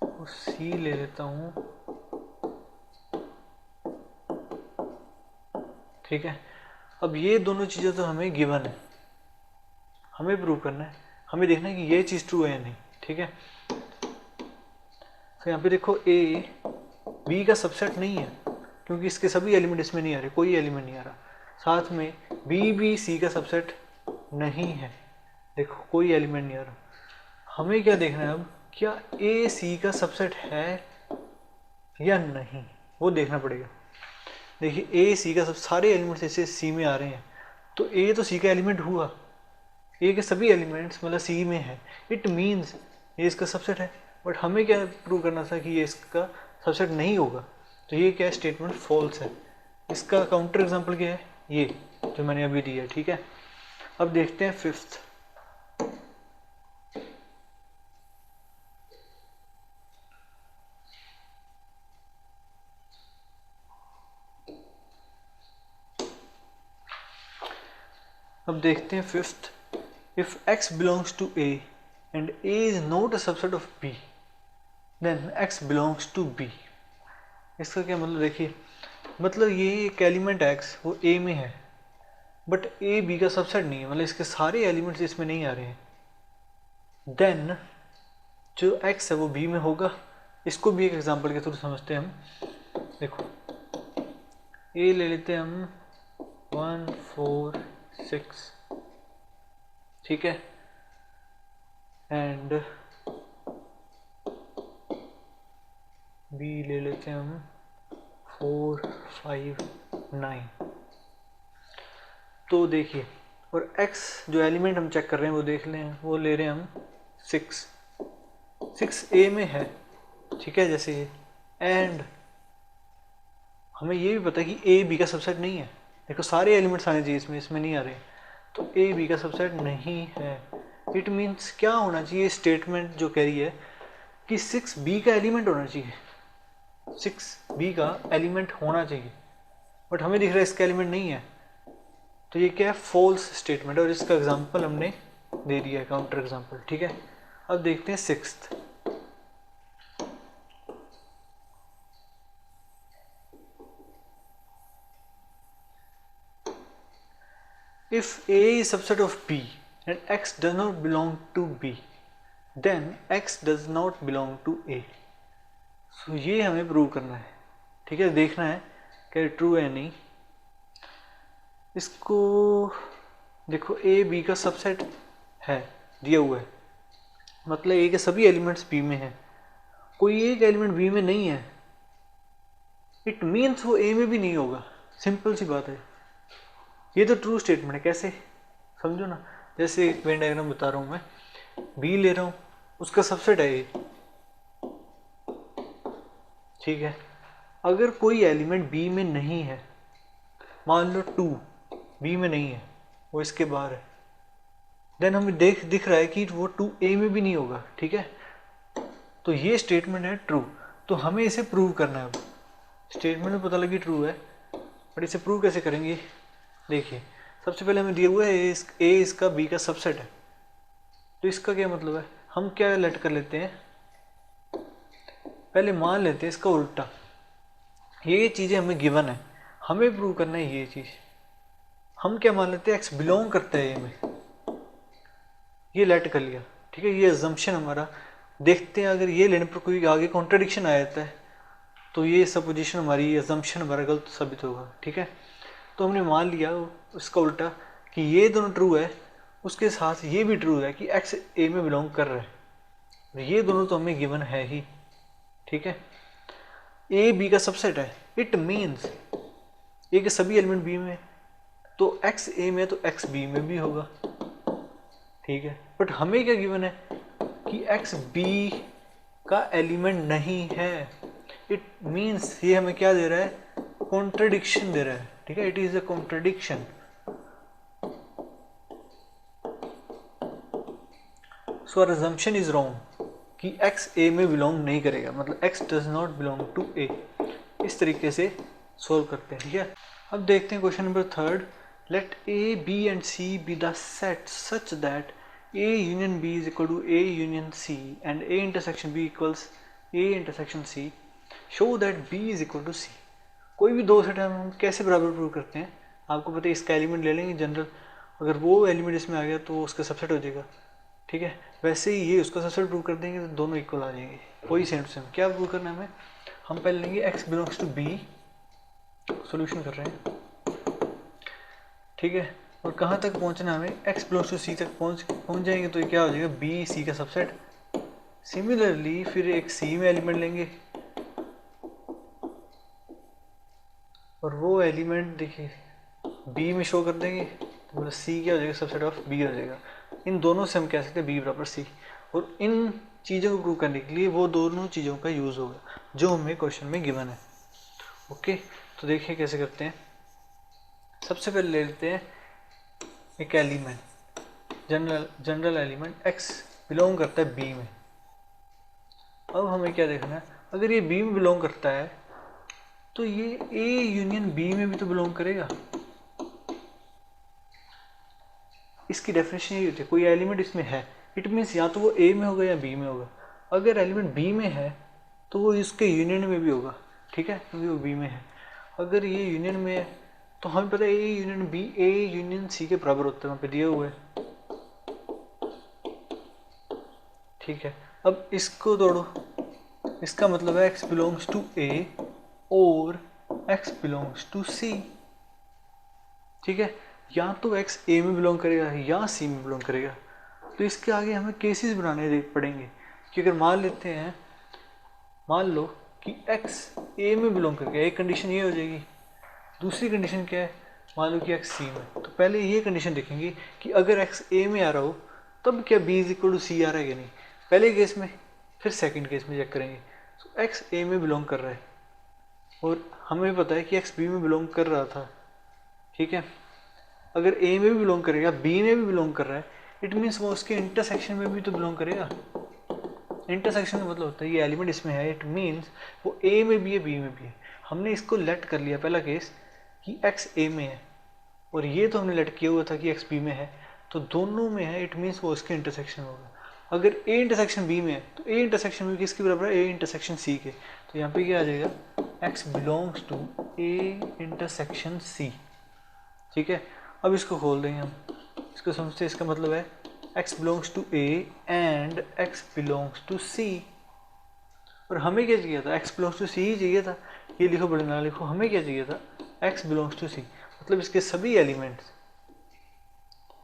और सी ले लेता हूँ, ठीक है। अब ये दोनों चीज़ें तो हमें गिवन है, हमें प्रूव करना है, हमें देखना है कि ये चीज़ ट्रू है या नहीं, ठीक है। तो यहाँ पे देखो ए बी का सबसेट नहीं है, क्योंकि इसके सभी एलिमेंट इसमें नहीं आ रहे, कोई एलिमेंट नहीं आ रहा, साथ में बी भी सी का सबसेट नहीं है, देखो कोई एलिमेंट नहीं आ रहा। हमें क्या देखना है अब, क्या ए सी का सबसेट है या नहीं, वो देखना पड़ेगा। देखिए ए सी का सब सारे एलिमेंट्स ऐसे सी में आ रहे हैं, तो ए तो सी का एलिमेंट हुआ, ए के सभी एलिमेंट्स मतलब सी में है, इट मीन्स ये इसका सबसेट है। बट हमें क्या प्रूव करना था कि ये इसका सबसेट नहीं होगा, तो ये क्या है, स्टेटमेंट फॉल्स है। इसका काउंटर एग्जांपल क्या है, ये जो मैंने अभी दिया है, ठीक है। अब देखते हैं फिफ्थ, अब देखते हैं fifth, if x belongs to a and a is not a subset of b then x belongs to b। इसका क्या मतलब, देखिए मतलब ये एक एलिमेंट x वो a में है, बट a b का सबसेट नहीं है, मतलब इसके सारे एलिमेंट्स इसमें नहीं आ रहे हैं, देन जो x है वो b में होगा। इसको भी एक एग्जांपल के थ्रू समझते हैं हम, देखो a ले लेते हैं हम 1 4 6, ठीक है, एंड बी ले लेते हैं हम 4 5 9। तो देखिए, और x जो एलिमेंट हम चेक कर रहे हैं वो देख लें, वो ले रहे हैं हम 6 A में है, ठीक है, जैसे ये। एंड हमें ये भी पता है कि A B का सबसेट नहीं है। देखो सारे एलिमेंट्स आने चाहिए इसमें, इसमें नहीं आ रहे, तो A B का सबसेट नहीं है। इट मीन्स क्या होना चाहिए, स्टेटमेंट जो कह रही है कि 6B का एलिमेंट होना चाहिए, 6B का एलिमेंट होना चाहिए, बट हमें दिख रहा है इसका एलिमेंट नहीं है। तो ये क्या है, फॉल्स स्टेटमेंट है, और इसका एग्जांपल हमने दे दिया है, काउंटर एग्जांपल, ठीक है। अब देखते हैं 6th। If A is subset of B and X does not belong to B, then X does not belong to A. So ये हमें प्रूव करना है, ठीक है, देखना है कि ट्रू है नहीं। इसको देखो, A B का सबसेट है, दिया हुआ है, मतलब A के सभी एलिमेंट्स B में हैं, कोई एक एलिमेंट B में नहीं है, इट मीन्स वो A में भी नहीं होगा। सिंपल सी बात है, ये तो ट्रू स्टेटमेंट है। कैसे, समझो ना, जैसे एक वेन डायग्राम बता रहा हूँ मैं, B ले रहा हूँ, उसका सबसेट है A, ठीक है। अगर कोई एलिमेंट B में नहीं है, मान लो 2 B में नहीं है, वो इसके बाहर है, देन हमें दिख रहा है कि वो 2 A में भी नहीं होगा, ठीक है। तो ये स्टेटमेंट है ट्रू, तो हमें इसे प्रूव करना है। अब स्टेटमेंट में पता लगी ट्रू है, बट इसे प्रूव कैसे करेंगे। देखिए, सबसे पहले हमें दिया हुआ है A इसका B का सबसेट है, तो इसका क्या मतलब है, हम क्या लेट कर लेते हैं, पहले मान लेते हैं इसका उल्टा। ये चीज़ें हमें गिवन है, हमें प्रूव करना है ये चीज़। हम क्या मान लेते हैं, X बिलोंग करता है A में, ये लेट कर लिया, ठीक है, ये अजम्पशन हमारा। देखते हैं अगर ये लेने पर कोई आगे कॉन्ट्रडिक्शन आ जाता है, तो ये सपोजिशन हमारी, अजम्पशन हमारा गलत साबित होगा, ठीक है। तो हमने मान लिया उसका उल्टा कि ये दोनों ट्रू है, उसके साथ ये भी ट्रू है कि X A में बिलोंग कर रहा है, ये दोनों तो हमें गिवन है ही, ठीक है। A B का सबसेट है, इट मीन्स A के सभी एलिमेंट B में, तो X A में तो X B में भी होगा, ठीक है। बट हमें क्या गिवन है कि X B का एलिमेंट नहीं है, इट मीन्स ये हमें क्या दे रहा है, कॉन्ट्रडिक्शन दे रहा है, ठीक है, it is a contradiction. So our assumption is wrong कि X A में बिलोंग नहीं करेगा, मतलब X does not belong to A। इस तरीके से सोल्व करते हैं, ठीक है। अब देखते हैं question number 3rd। Let A B and C be the set such that A union B is equal to A union C and A intersection B equals A intersection C, show that B is equal to C। कोई भी दो set हम कैसे बराबर prove करते हैं, आपको पता है, इसका एलिमेंट ले लेंगे जनरल, अगर वो एलिमेंट इसमें आ गया तो उसका सबसेट हो जाएगा, ठीक है। वैसे ही ये उसका सबसेट प्रूव कर देंगे तो दोनों इक्वल आ जाएंगे, वही सेम टू सेम। क्या प्रूव करना है हमें, हम पहले लेंगे X belongs to B, solution कर रहे हैं, ठीक है, और कहाँ तक पहुँचना है हमें, X बिलोंग्स टू C तक पहुँच जाएंगे, तो ये क्या हो जाएगा, B C का सबसेट। सिमिलरली फिर एक C में एलिमेंट लेंगे, और वो एलिमेंट देखिए B में शो कर देंगे, तो मतलब C क्या हो जाएगा, सबसेट ऑफ B हो जाएगा। इन दोनों से हम कह सकते हैं B बराबर C, और इन चीज़ों को प्रूव करने के लिए वो दोनों चीज़ों का यूज़ होगा जो हमें क्वेश्चन में गिवन है। ओके, तो देखिए कैसे करते हैं। सबसे पहले ले लेते हैं एक element, general element X belong करता है B में। अब हमें क्या देखना है, अगर ये B में बिलोंग करता है तो ये A यूनियन B में भी तो बिलोंग करेगा। इसकी डेफिनेशन ये होती है, कोई एलिमेंट इसमें है, इट मीन्स या तो वो A में होगा या B में होगा। अगर एलिमेंट B में है तो वो इसके यूनियन में भी होगा, ठीक है, क्योंकि वो B में है। अगर ये यूनियन में है तो हमें पता है A union B A union C के बराबर होता है, वहाँ पे दिया हुआ है, ठीक है। अब इसको तोड़ो, इसका मतलब है X बिलोंग्स टू A और X बिलोंग्स टू C, ठीक है। या तो X A में बिलोंग करेगा या C में बिलोंग करेगा। तो इसके आगे हमें केसेस बनाने पड़ेंगे कि अगर मान लेते हैं, मान लो कि X A में बिलोंग कर गया, एक कंडीशन ये हो जाएगी। दूसरी कंडीशन क्या है, मान लो कि X C में, तो पहले ये कंडीशन देखेंगे कि अगर x a में आ रहा हो तब क्या b is equal to c आ रहा है या नहीं, पहले केस में, फिर सेकंड केस में चेक करेंगे। तो x a में बिलोंग कर रहा है और हमें पता है कि x b में बिलोंग कर रहा था, ठीक है। अगर a में भी बिलोंग करेगा, b में भी बिलोंग कर रहा है, इट मीन्स वो उसके इंटरसेक्शन में भी तो बिलोंग करेगा। इंटरसेक्शन का मतलब होता है ये एलिमेंट इसमें है, इट मीन्स वो a में भी है b में भी है। हमने इसको लेट कर लिया पहला केस कि x a में है और ये तो हमने लेट किया हुआ था कि x b में है, तो दोनों में है, इट मीन्स वो उसके इंटरसेक्शन होगा। अगर a इंटरसेक्शन b में है तो a इंटरसेक्शन b किसके बराबर है, a इंटरसेक्शन c के। तो यहाँ पे क्या आ जाएगा, x belongs to a intersection c, ठीक है। अब इसको खोल देंगे हम, इसको समझते हैं, इसका मतलब है x belongs to a and x belongs to c। और हमें क्या चाहिए था, x बिलोंग्स टू c ही चाहिए था। ये लिखो बड़े ना लिखो, हमें क्या चाहिए था, x बिलोंग्स टू c, मतलब इसके सभी एलिमेंट्स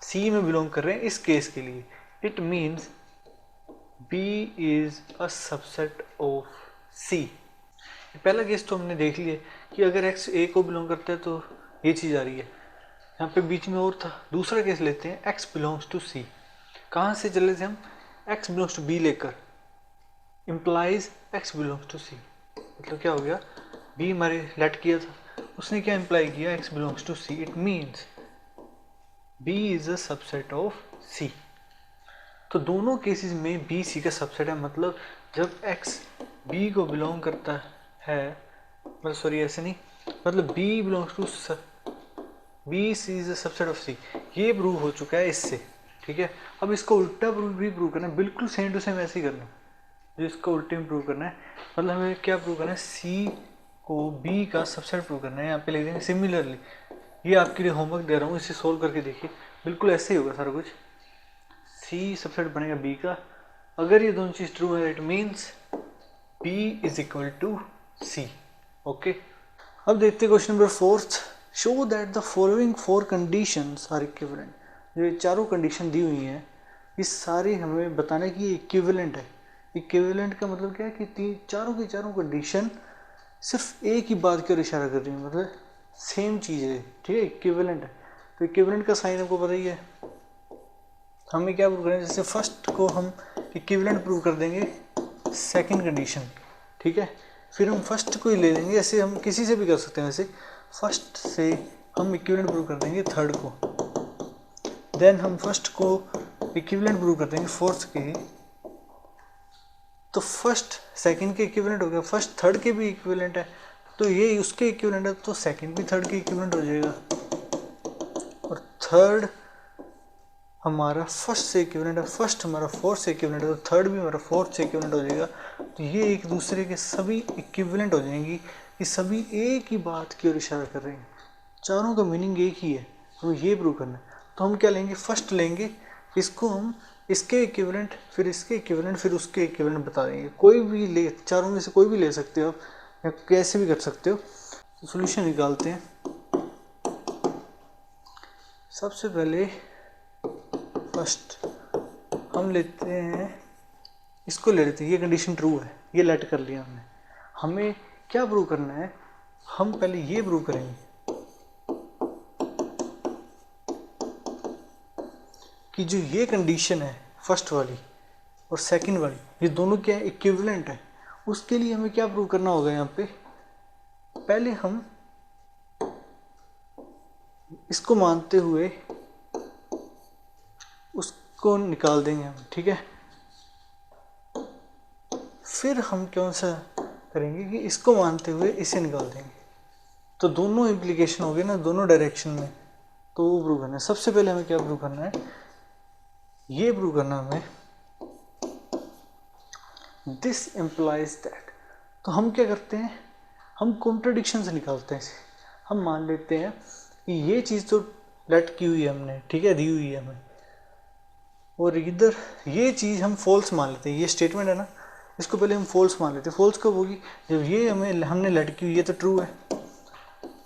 c में बिलोंग कर रहे हैं इस केस के लिए। It means b is a subset of c। पहला केस तो हमने देख लिया कि अगर x a को बिलोंग करता है तो ये चीज़ आ रही है, यहाँ पे बीच में और था। दूसरा केस लेते हैं, x बिलोंग्स टू c। कहाँ से चले थे हम, x बिलोंग्स टू b लेकर, implies x belongs to c। मतलब क्या हो गया, b हमारे लेट किया था, उसने क्या इम्प्लाई किया, x belongs to c। It means b is a subset of c। तो दोनों केसेस में b c का सबसेट है, मतलब जब x b को बिलोंग करता है, मतलब सॉरी ऐसे नहीं, मतलब b belongs to b is a subset of c, ये प्रूव हो चुका है इससे, ठीक है। अब इसको उल्टा भी प्रूव करना है, बिल्कुल सेम टू सेम ऐसे ही करना है जो इसको उल्टे में प्रूव करना है। मतलब हमें क्या प्रूव करना है, c को b का सबसेट प्रूव करना है। यहाँ पे लिख देंगे सिमिलरली, ये आपके लिए होमवर्क दे रहा हूँ, इसे सोल्व करके देखिए, बिल्कुल ऐसे ही होगा सारा कुछ। c सबसेट बनेगा b का, अगर ये दोनों चीज़ ट्रू है it means b is equal to c, okay. अब देखते हैं question number 4th, show that the following 4 conditions are equivalent. जो ये चारों कंडीशन दी हुई हैं ये सारी हमें बताने की इक्विवेलेंट है। इक्विवेलेंट का मतलब क्या है कि चारों की चारों कंडीशन सिर्फ एक ही बात की ओर इशारा कर रही है, मतलब सेम चीज़ है, ठीक है, इक्विवेलेंट है। तो इक्विवेलेंट का साइन आपको पता ही है। हमें क्या प्रूव करेंगे, जैसे फर्स्ट को हम इक्विवेलेंट प्रूव कर देंगे सेकंड कंडीशन, ठीक है। फिर हम फर्स्ट को ही ले लेंगे, ऐसे हम किसी से भी कर सकते हैं, वैसे फर्स्ट से हम इक्विवेलेंट प्रूव कर देंगे थर्ड को, देन हम फर्स्ट को इक्विवेलेंट प्रूव कर देंगे फोर्थ के, तो फर्स्ट सेकंड के इक्विवेलेंट हो गया, फर्स्ट थर्ड के भी इक्विवेलेंट है, तो ये उसके इक्विवेलेंट है, तो सेकंड भी थर्ड के इक्विवेलेंट हो जाएगा। और थर्ड हमारा फर्स्ट से इक्विवेलेंट है, फर्स्ट हमारा फोर्थ से इक्विवेलेंट है, तो थर्ड भी हमारा फोर्थ से इक्विवेलेंट हो जाएगा। तो ये एक दूसरे के सभी इक्विवेलेंट हो जाएंगी, कि सभी एक ही बात की ओर इशारा कर रहे हैं, चारों का मीनिंग एक ही है, हमें ये प्रूव करना है। तो हम क्या लेंगे, फर्स्ट लेंगे, इसको हम इसके इक्विवेलेंट, फिर इसके इक्विवेलेंट, फिर उसके इक्विवेलेंट बता देंगे। कोई भी ले, चारों में से कोई भी ले सकते हो या कैसे भी कर सकते हो। तो सोल्यूशन निकालते हैं। सबसे पहले फर्स्ट हम लेते हैं, इसको ले लेते हैं, ये कंडीशन ट्रू है, ये लेट कर लिया हमने। हमें क्या प्रूव करना है, हम पहले ये प्रूव करेंगे कि जो ये कंडीशन है फर्स्ट वाली और सेकंड वाली, ये दोनों क्या है, इक्विवेलेंट है। उसके लिए हमें क्या प्रूव करना होगा, यहाँ पे पहले हम इसको मानते हुए उसको निकाल देंगे हम, ठीक है। फिर हम कौन सा करेंगे कि इसको मानते हुए इसे निकाल देंगे, तो दोनों इम्प्लीकेशन हो गए ना, दोनों डायरेक्शन में। तो वो प्रूव करना है। सबसे पहले हमें क्या प्रूव करना है, ये प्रूव करना हमें दिस इम्प्लाइज दैट। तो हम क्या करते हैं, हम कॉन्ट्रडिक्शन से निकालते हैं इसे। हम मान लेते हैं कि ये चीज़ तो लेट की हुई है हमने, ठीक है, दी हुई है हमें, और इधर ये चीज़ हम फॉल्स मान लेते हैं। ये स्टेटमेंट है ना, इसको पहले हम फॉल्स मान लेते हैं। फॉल्स कब होगी, जब ये हमने लेट की हुई है तो ट्रू है,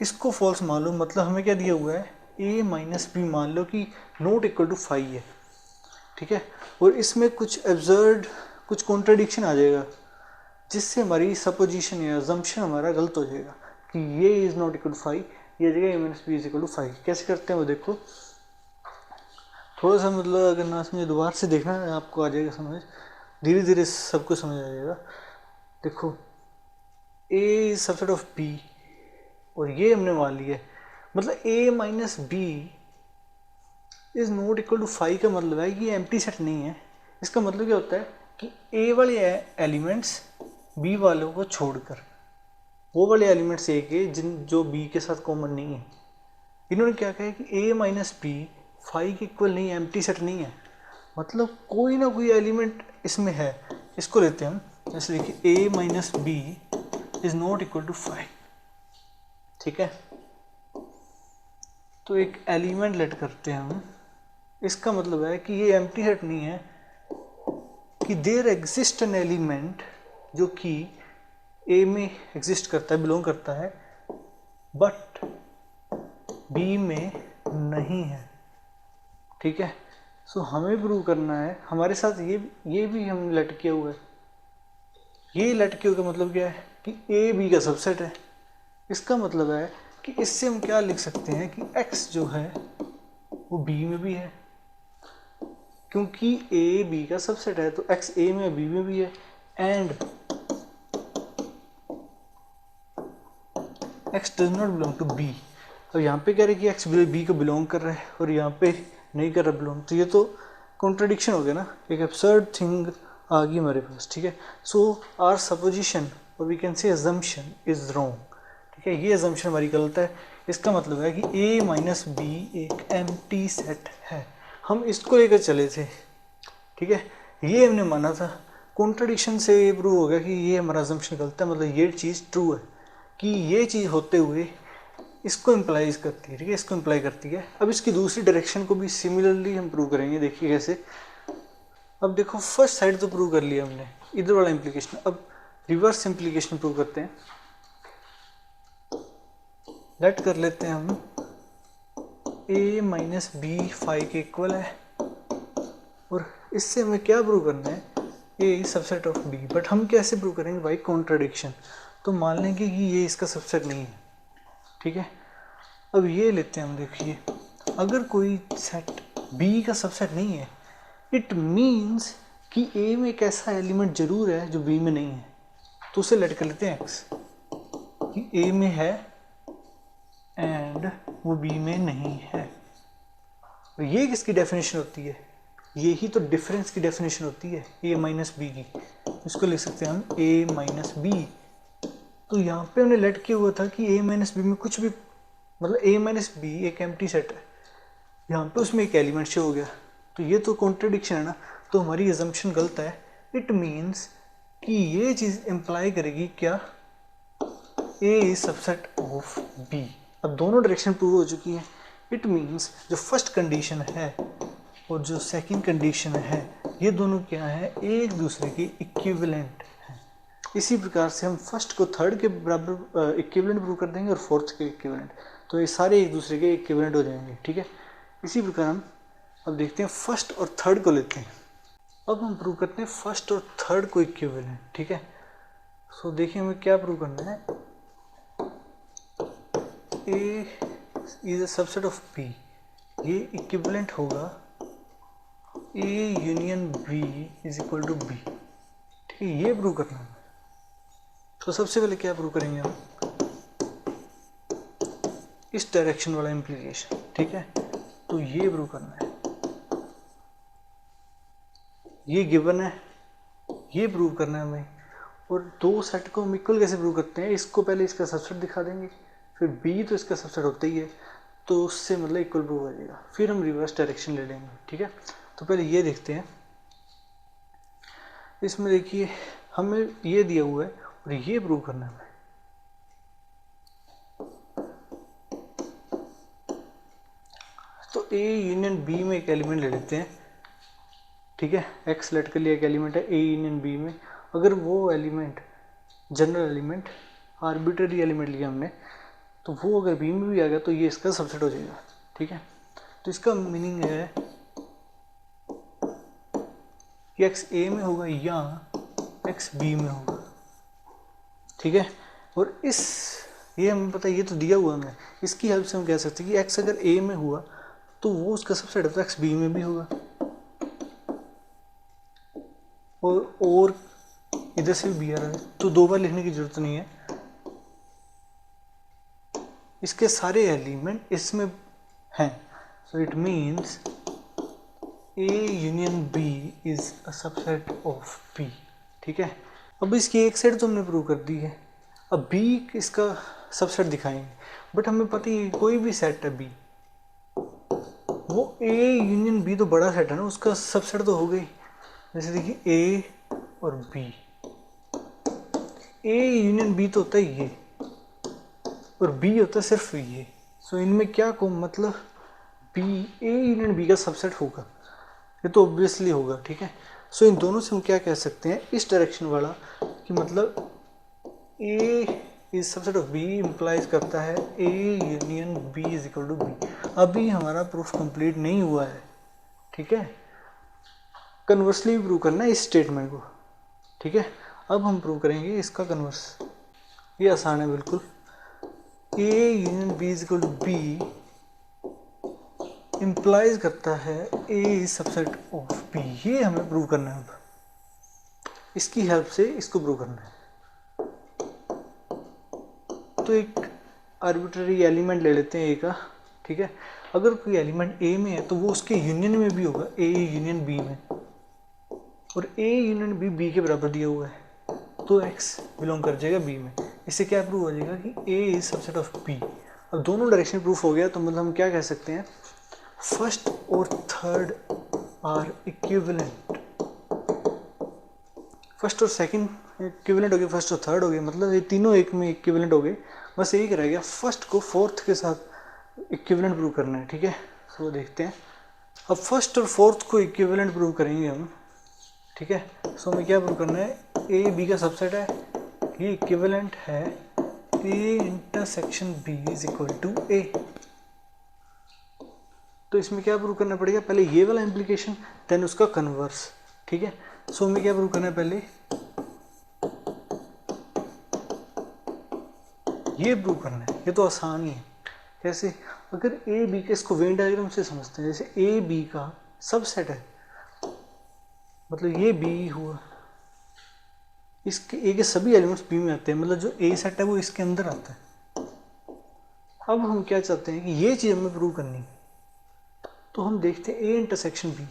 इसको फॉल्स मान लो, मतलब हमें क्या दिया हुआ है, a माइनस बी मान लो कि नॉट इक्वल टू 5 है, ठीक है। और इसमें कुछ एब्सर्ड, कुछ कॉन्ट्रडिक्शन आ जाएगा, जिससे हमारी सपोजिशन या अजम्पशन हमारा गलत हो जाएगा कि ये इज़ नॉट इक्वल टू 5, ये आ जाएगा a minus B is equal to 5। कैसे करते हैं वो देखो, थोड़ा सा मतलब अगर ना समझे दोबारा से देखना आपको आ जाएगा समझ, धीरे धीरे सब कुछ समझ आ जाएगा। देखो a is subset of b और ये हमने मान लिया, मतलब a minus B is not equal to 5 का मतलब है कि ये एम्प्टी सेट नहीं है। इसका मतलब क्या होता है कि a वाले एलिमेंट्स b वालों को छोड़कर वो वाले एलिमेंट्स a के जो b के साथ कॉमन नहीं है, इन्होंने क्या कहा है कि a माइनस बी 5 के इक्वल नहीं है, एम्प्टी सेट नहीं है, मतलब कोई ना कोई एलिमेंट इसमें है। इसको लेते हैं हम, जैसे देखिए a minus B is not equal to 5, ठीक है। तो एक एलिमेंट लेट करते हैं हम, इसका मतलब है कि ये एम्प्टी सेट नहीं है, कि देयर एग्जिस्ट एन एलिमेंट जो कि ए में एग्जिस्ट करता है, बिलोंग करता है, बट बी में नहीं है, ठीक है। सो हमें प्रूव करना है, हमारे साथ ये भी हम लेट किया हुआ है। ये लेट किया हुआ का मतलब क्या है कि ए बी का सबसेट है। इसका मतलब है कि इससे हम क्या लिख सकते हैं कि x जो है वो b में भी है, क्योंकि a b का सबसेट है, तो x a में b में भी है, and x does not belong to b। अब यहाँ पे कह रहे कि x b को बिलोंग कर रहा है और यहाँ पे नहीं कर रहा बिलोंग, तो ये तो कॉन्ट्रडिक्शन हो गया ना, एक एब्सर्ड थिंग आ गई हमारे पास, ठीक है। सो आवर सपोजिशन और we can say assumption is wrong, ठीक है। ये अजम्पशन हमारी गलत है। इसका मतलब है कि a माइनस बी एक एम्प्टी सेट है, हम इसको लेकर चले थे, ठीक है। ये हमने माना था, कॉन्ट्रडिक्शन से ये प्रूव हो गया कि ये हमारा अजम्पशन गलत है, मतलब ये चीज़ ट्रू है कि ये चीज़ होते हुए इसको इम्प्लाइज करती है, ठीक है, इसको इम्प्लाई करती है। अब इसकी दूसरी डायरेक्शन को भी सिमिलरली हम प्रूव करेंगे, देखिए कैसे। अब देखो फर्स्ट साइड तो प्रूव कर लिया हमने, इधर वाला इम्प्लीकेशन, अब रिवर्स इम्प्लीकेशन प्रूव करते हैं। लेट कर लेते हैं हम a माइनस बी 5 के इक्वल है, और इससे हमें क्या प्रूव करना है, a subset of b, but हम कैसे प्रूव करेंगे भाई, कॉन्ट्रडिक्शन। तो मान लेंगे कि ये इसका सबसेट नहीं है, ठीक है। अब ये लेते हैं हम, देखिए अगर कोई सेट b का सबसेट नहीं है, इट मीन्स कि a में एक ऐसा एलिमेंट जरूर है जो b में नहीं है, तो उसे लेट कर लेते हैं x, कि a में है एंड वो b में नहीं है। तो ये किसकी डेफिनेशन होती है, ये ही तो डिफरेंस की डेफिनेशन होती है a माइनस बी की। इसको लिख सकते हैं हम a माइनस बी। तो यहाँ पे हमने लेट किया हुआ था कि a माइनस बी में कुछ भी, मतलब a माइनस बी एक एम्प्टी सेट है, यहाँ पे उसमें एक एलिमेंट शो हो गया, तो ये तो कॉन्ट्रडिक्शन है ना, तो हमारी अजम्पशन गलत है। इट मीन्स कि ये चीज़ इम्प्लाई करेगी क्या, a is subset of b। अब दोनों डायरेक्शन प्रूव हो चुकी हैं। इट मीन्स जो फर्स्ट कंडीशन है और जो सेकंड कंडीशन है, ये दोनों क्या है, एक दूसरे के इक्विवेलेंट हैं। इसी प्रकार से हम फर्स्ट को थर्ड के बराबर इक्विवेलेंट प्रूव कर देंगे और फोर्थ के इक्विवेलेंट, तो ये सारे एक दूसरे के इक्विवेलेंट हो जाएंगे, ठीक है। इसी प्रकार हम अब देखते हैं फर्स्ट और थर्ड को लेते हैं। अब हम प्रूव करते हैं फर्स्ट और थर्ड को इक्विवेलेंट, ठीक है। सो देखिए हमें क्या प्रूव करना है, A is a subset of B, ये इक्विवेलेंट होगा A union B is equal to B, ठीक है। ये प्रूव करना है। तो सबसे पहले क्या प्रूव करेंगे हम, इस डायरेक्शन वाला इम्प्लीकेशन, ठीक है। तो ये प्रूव करना है, ये गिवन है, ये प्रूव करना है हमें। और दो सेट को हम इक्वल कैसे प्रूव करते हैं, इसको पहले इसका सबसेट दिखा देंगे, फिर B तो इसका सबसेट होता ही है, तो उससे मतलब इक्वल प्रूव हो जाएगा, फिर हम रिवर्स डायरेक्शन ले लेंगे, ठीक है। तो पहले ये देखते हैं, इसमें देखिए हमें ये दिया हुआ है और ये प्रूव करना है हमें। तो A यूनियन B में एक एलिमेंट ले लेते हैं, ठीक है। X लेट कर लिया, एक एलिमेंट है A यूनियन B में, अगर वो element general element, arbitrary element लिया हमने, तो वो अगर B में भी आ गया तो ये इसका सबसेट हो जाएगा, ठीक है। तो इसका मीनिंग है कि x A में होगा या x B में होगा, ठीक है। और इस ये हमें पता है, ये तो दिया हुआ हमें। इसकी हेल्प से हम कह सकते हैं कि x अगर a में हुआ तो वो उसका सबसेट है, तो x b में भी होगा। और इधर से भी b आ रहा है, तो 2 बार लिखने की जरूरत नहीं है। इसके सारे एलिमेंट इसमें हैं, so it means A union B is a subset of B। ठीक है, अब इसकी एक साइड तो हमने प्रूव कर दी है, अब B इसका सबसेट दिखाएंगे। बट हमें पता ही कोई भी सेट है B, वो A यूनियन B तो बड़ा सेट है ना, उसका सबसेट तो हो गई। जैसे देखिए A और B, A यूनियन B तो होता है ये, और B होता है सिर्फ ये। सो इनमें क्या को मतलब B A यूनियन B का सबसेट होगा, ये तो ऑब्वियसली होगा। ठीक है, सो इन दोनों से हम क्या कह सकते हैं, इस डायरेक्शन वाला कि मतलब A is subset of B implies करता है A union B is equal to B। अभी हमारा प्रूफ कंप्लीट नहीं हुआ है। ठीक है, कन्वर्सली भी प्रूव करना है इस स्टेटमेंट को। ठीक है, अब हम प्रूव करेंगे इसका कन्वर्स। ये आसान है बिल्कुल। A union B is equal to B implies करता है A is subset of B। ये हमें प्रूव करना है। अब इसकी हेल्प से इसको प्रूव करना है। तो एक आर्बिट्ररी एलिमेंट ले लेते हैं A का। ठीक है, अगर कोई एलिमेंट A में है तो वो उसके यूनियन में भी होगा, A यूनियन B में, और A यूनियन B के बराबर दिया हुआ है, तो X बिलोंग कर जाएगा B में। इससे क्या प्रूव हो जाएगा कि A is subset of B। अब दोनों डायरेक्शन प्रूफ हो गया, तो मतलब हम क्या कह सकते हैं, फर्स्ट और थर्ड आर इक्विवेलेंट। फर्स्ट और सेकंड इक्विवेलेंट हो गए, फर्स्ट और थर्ड हो गए, मतलब ये तीनों एक में इक्विवेलेंट हो गए। बस एक रह गया, फर्स्ट को फोर्थ के साथ इक्विवेलेंट प्रूव करना है। ठीक है, तो देखते हैं। अब फर्स्ट और फोर्थ को इक्विवेलेंट प्रूव करेंगे हम। ठीक है, सो हमें क्या प्रूव करना है, ए बी का सबसेट है, ये इक्विवेलेंट है ए intersection B is equal to a. तो इसमें क्या प्रूव करना पड़ेगा, पहले ये वाला इम्प्लीकेशन, देन उसका कन्वर्स। ठीक है, सो हमें क्या प्रूव करना है, पहले ये प्रूव करना है। ये तो आसान ही है। कैसे, अगर ए बी के, इसको वेन डायग्राम से समझते हैं, जैसे ए बी का सबसेट है, मतलब ये बी हुआ, इसके ए के सभी एलिमेंट्स बी में आते हैं, मतलब जो ए सेट है वो इसके अंदर आता है। अब हम क्या चाहते हैं कि ये चीज़ हमें प्रूव करनी है, तो हम देखते हैं ए इंटरसेक्शन बी।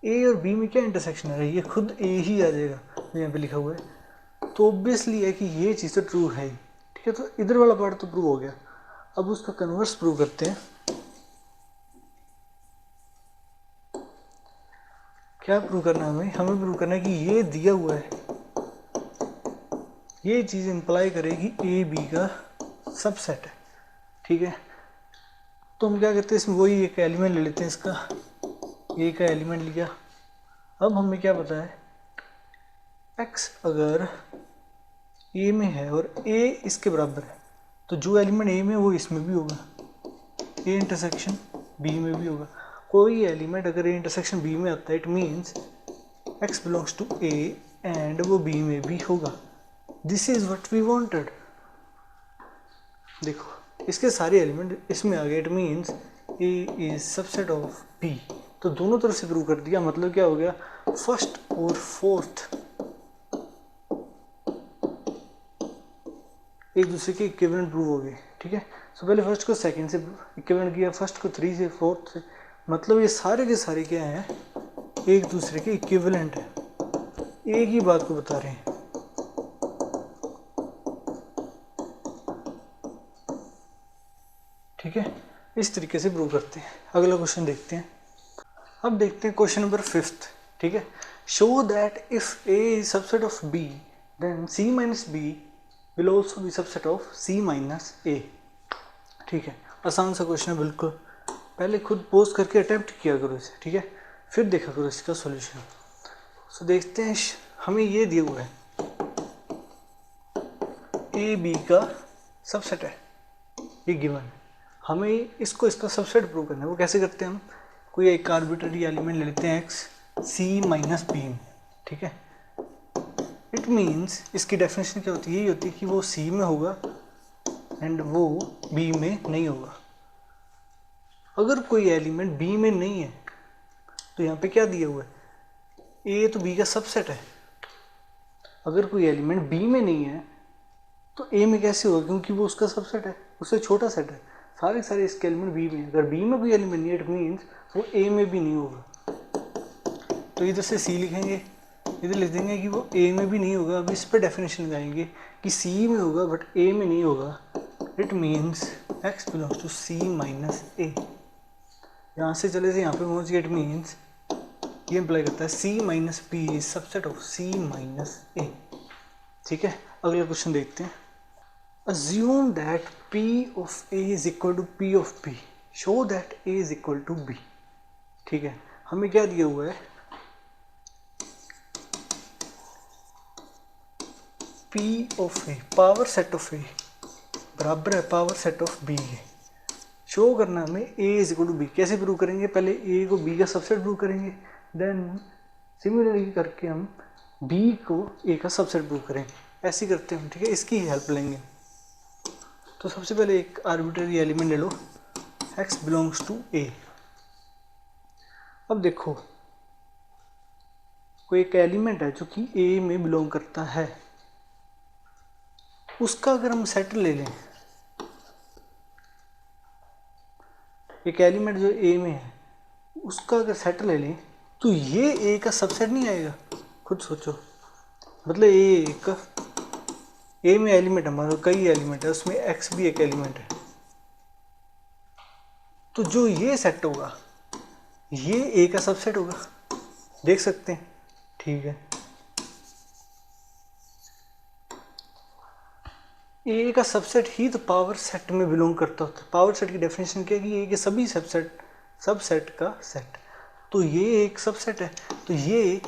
ए और बी में क्या इंटरसेक्शन है, ये खुद ए ही आ जाएगा जो यहाँ पे लिखा हुआ है, तो ऑब्वियसली है कि ये चीज़ तो ट्रू है ही। ठीक है, तो इधर वाला पार्ट तो प्रूव हो गया। अब उसका कन्वर्स प्रूव करते हैं। क्या प्रूव करना है हमें, हमें प्रूव करना है कि ये दिया हुआ है, ये चीज़ इंप्लाई करेगी ए बी का सबसेट है। ठीक है, तो हम क्या करते हैं, इसमें वही एक एलिमेंट ले लेते हैं, इसका ए का एलिमेंट लिया। अब हमें क्या पता है, x अगर ए में है और ए इसके बराबर है, तो जो एलिमेंट ए में वो इसमें भी होगा, ए इंटरसेक्शन बी में भी होगा। कोई एलिमेंट अगर ए इंटरसेक्शन बी में आता है, it means x belongs to A and वो बी में भी होगा। This is what we wanted. देखो, इसके सारे एलिमेंट इसमें आ गए, it means A is subset of B. तो दोनों तरफ से प्रूव कर दिया। मतलब क्या हो गया, फर्स्ट और फोर्थ एक दूसरे के इक्विवेलेंट प्रूव हो गए। ठीक है, सो पहले फर्स्ट को सेकंड से इक्विवेलेंट किया, फर्स्ट को 3 से, फोर्थ से, मतलब ये सारे के सारे क्या हैं, एक दूसरे के इक्विवेलेंट है, एक ही बात को बता रहे हैं। ठीक है, इस तरीके से प्रूव करते हैं। अगला क्वेश्चन देखते हैं। अब देखते हैं क्वेश्चन नंबर 5। ठीक है, show that if a is subset of b then c minus b will also be subset of C minus a. ठीक है, आसान सा क्वेश्चन है बिल्कुल। पहले खुद पोज करके अटेम्प्ट किया करो इसे। ठीक है, फिर देखा करो इसका सॉल्यूशन। सो देखते हैं, हमें ये दिया हुआ है ए बी का सबसेट है, ये गिवन है, हमें इसको इसका सबसेट प्रूव करना है। वो कैसे करते हैं, हम कोई एक आर्बिट्ररी एलिमेंट ले लेते हैं एक्स सी माइनस बी में। ठीक है, इट मीन्स इसकी डेफिनेशन क्या होती है, यही होती है कि वो सी में होगा एंड वो बी में नहीं होगा। अगर कोई एलिमेंट बी में नहीं है तो यहाँ पे क्या दिया हुआ है, ए तो बी का सबसेट है। अगर कोई एलिमेंट बी में नहीं है तो ए में कैसे होगा, क्योंकि वो उसका सबसेट है, उससे छोटा सेट है। सारे इसके एलिमेंट बी में है। अगर बी में कोई एलिमेंट नहीं है इट मीन्स वो ए में भी नहीं होगा। तो इधर से सी लिखेंगे, इधर लिख देंगे कि वो ए में भी नहीं होगा। अब इस पर डेफिनेशन लगाएंगे कि सी में होगा बट ए में नहीं होगा। It means x belongs to c minus a. यहाँ से चले थे यहाँ पे पहुँच गए। इट मीन्स ये इम्प्लाई करता है c minus B is subset of C minus a. ठीक है, अगला क्वेश्चन देखते हैं। Assume that P of A is equal to P of B. Show that A is equal to B. ठीक है, हमें क्या दिया हुआ है, P of A power set of A बराबर है पावर सेट ऑफ B है। शो करना हमें A is equal to B। कैसे प्रूव करेंगे, पहले A को B का सबसेट प्रूव करेंगे, देन सिमिलरली करके हम B को A का सबसेट प्रूव करेंगे। ऐसे करते हैं, ठीक है, इसकी हेल्प लेंगे। तो सबसे पहले एक आर्बिट्ररी एलिमेंट ले लो, x बिलोंग्स टू a। अब देखो कोई एक एलिमेंट है जो कि a में बिलोंग करता है, उसका अगर हम सेट ले लें, एक एलिमेंट जो a में है उसका अगर सेट ले लें तो ये a का सबसेट नहीं आएगा। खुद सोचो, मतलब ए में एलिमेंट है, मतलब कई एलिमेंट है, उसमें एक्स भी एक एलिमेंट है। तो जो ये सेट होगा ये ए का सबसेट होगा, देख सकते हैं, ठीक है। ए का सबसेट ही तो पावर सेट में बिलोंग करता होता है। पावर सेट की डेफिनेशन क्या है कि ए के सभी सबसेट का सेट। तो ये एक सबसेट है, तो ये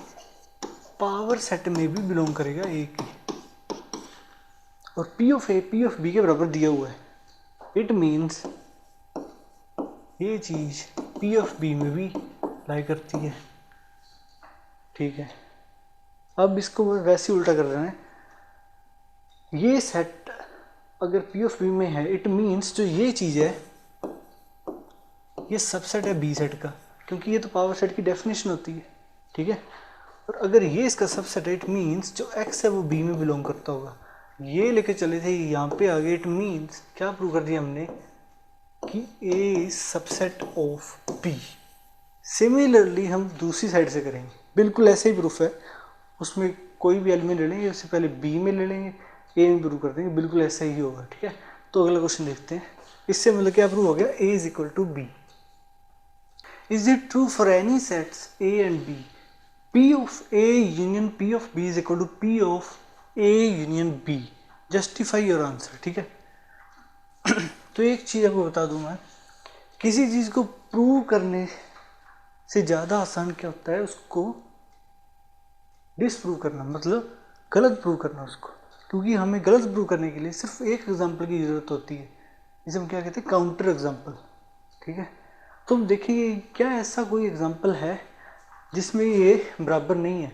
पावर सेट में भी बिलोंग करेगा ए की। और P of A P of B के बराबर दिया हुआ है। इट मीन्स ये चीज P ऑफ B में भी लाई करती है, ठीक है। अब इसको वैसे उल्टा कर रहे हैं, ये सेट अगर P ऑफ B में है इट मीन्स जो ये चीज है ये सबसेट है B सेट का, क्योंकि ये तो पावर सेट की डेफिनेशन होती है, ठीक है। और अगर ये इसका सबसेट है इट मीन्स जो X है वो B में बिलोंग करता होगा। ये लेके चले थे, यहाँ पे आ गए। इट मीन्स क्या प्रूव कर दिया हमने कि A is subset of B। Similarly हम दूसरी साइड से करेंगे, बिल्कुल ऐसे ही प्रूफ है। उसमें कोई भी एलिमेंट ले लेंगे, उससे पहले B में ले लेंगे, A में प्रूव कर देंगे, बिल्कुल ऐसा ही होगा, ठीक है। तो अगला क्वेश्चन देखते हैं। इससे मतलब क्या प्रूव हो गया, A is equal to B। Is it true for any sets A and B P of A union P of B is equal to P of A union B। Justify your answer, ठीक है। तो एक चीज आपको बता दूं मैं, किसी चीज को प्रूव करने से ज्यादा आसान क्या होता है, उसको डिसप्रूव करना, मतलब गलत प्रूव करना उसको। क्योंकि हमें गलत प्रूव करने के लिए सिर्फ एक एग्जाम्पल की जरूरत होती है, जिसे हम क्या कहते हैं, काउंटर एग्जाम्पल, ठीक है। तो देखिए क्या ऐसा कोई एग्जाम्पल है जिसमें ये बराबर नहीं है,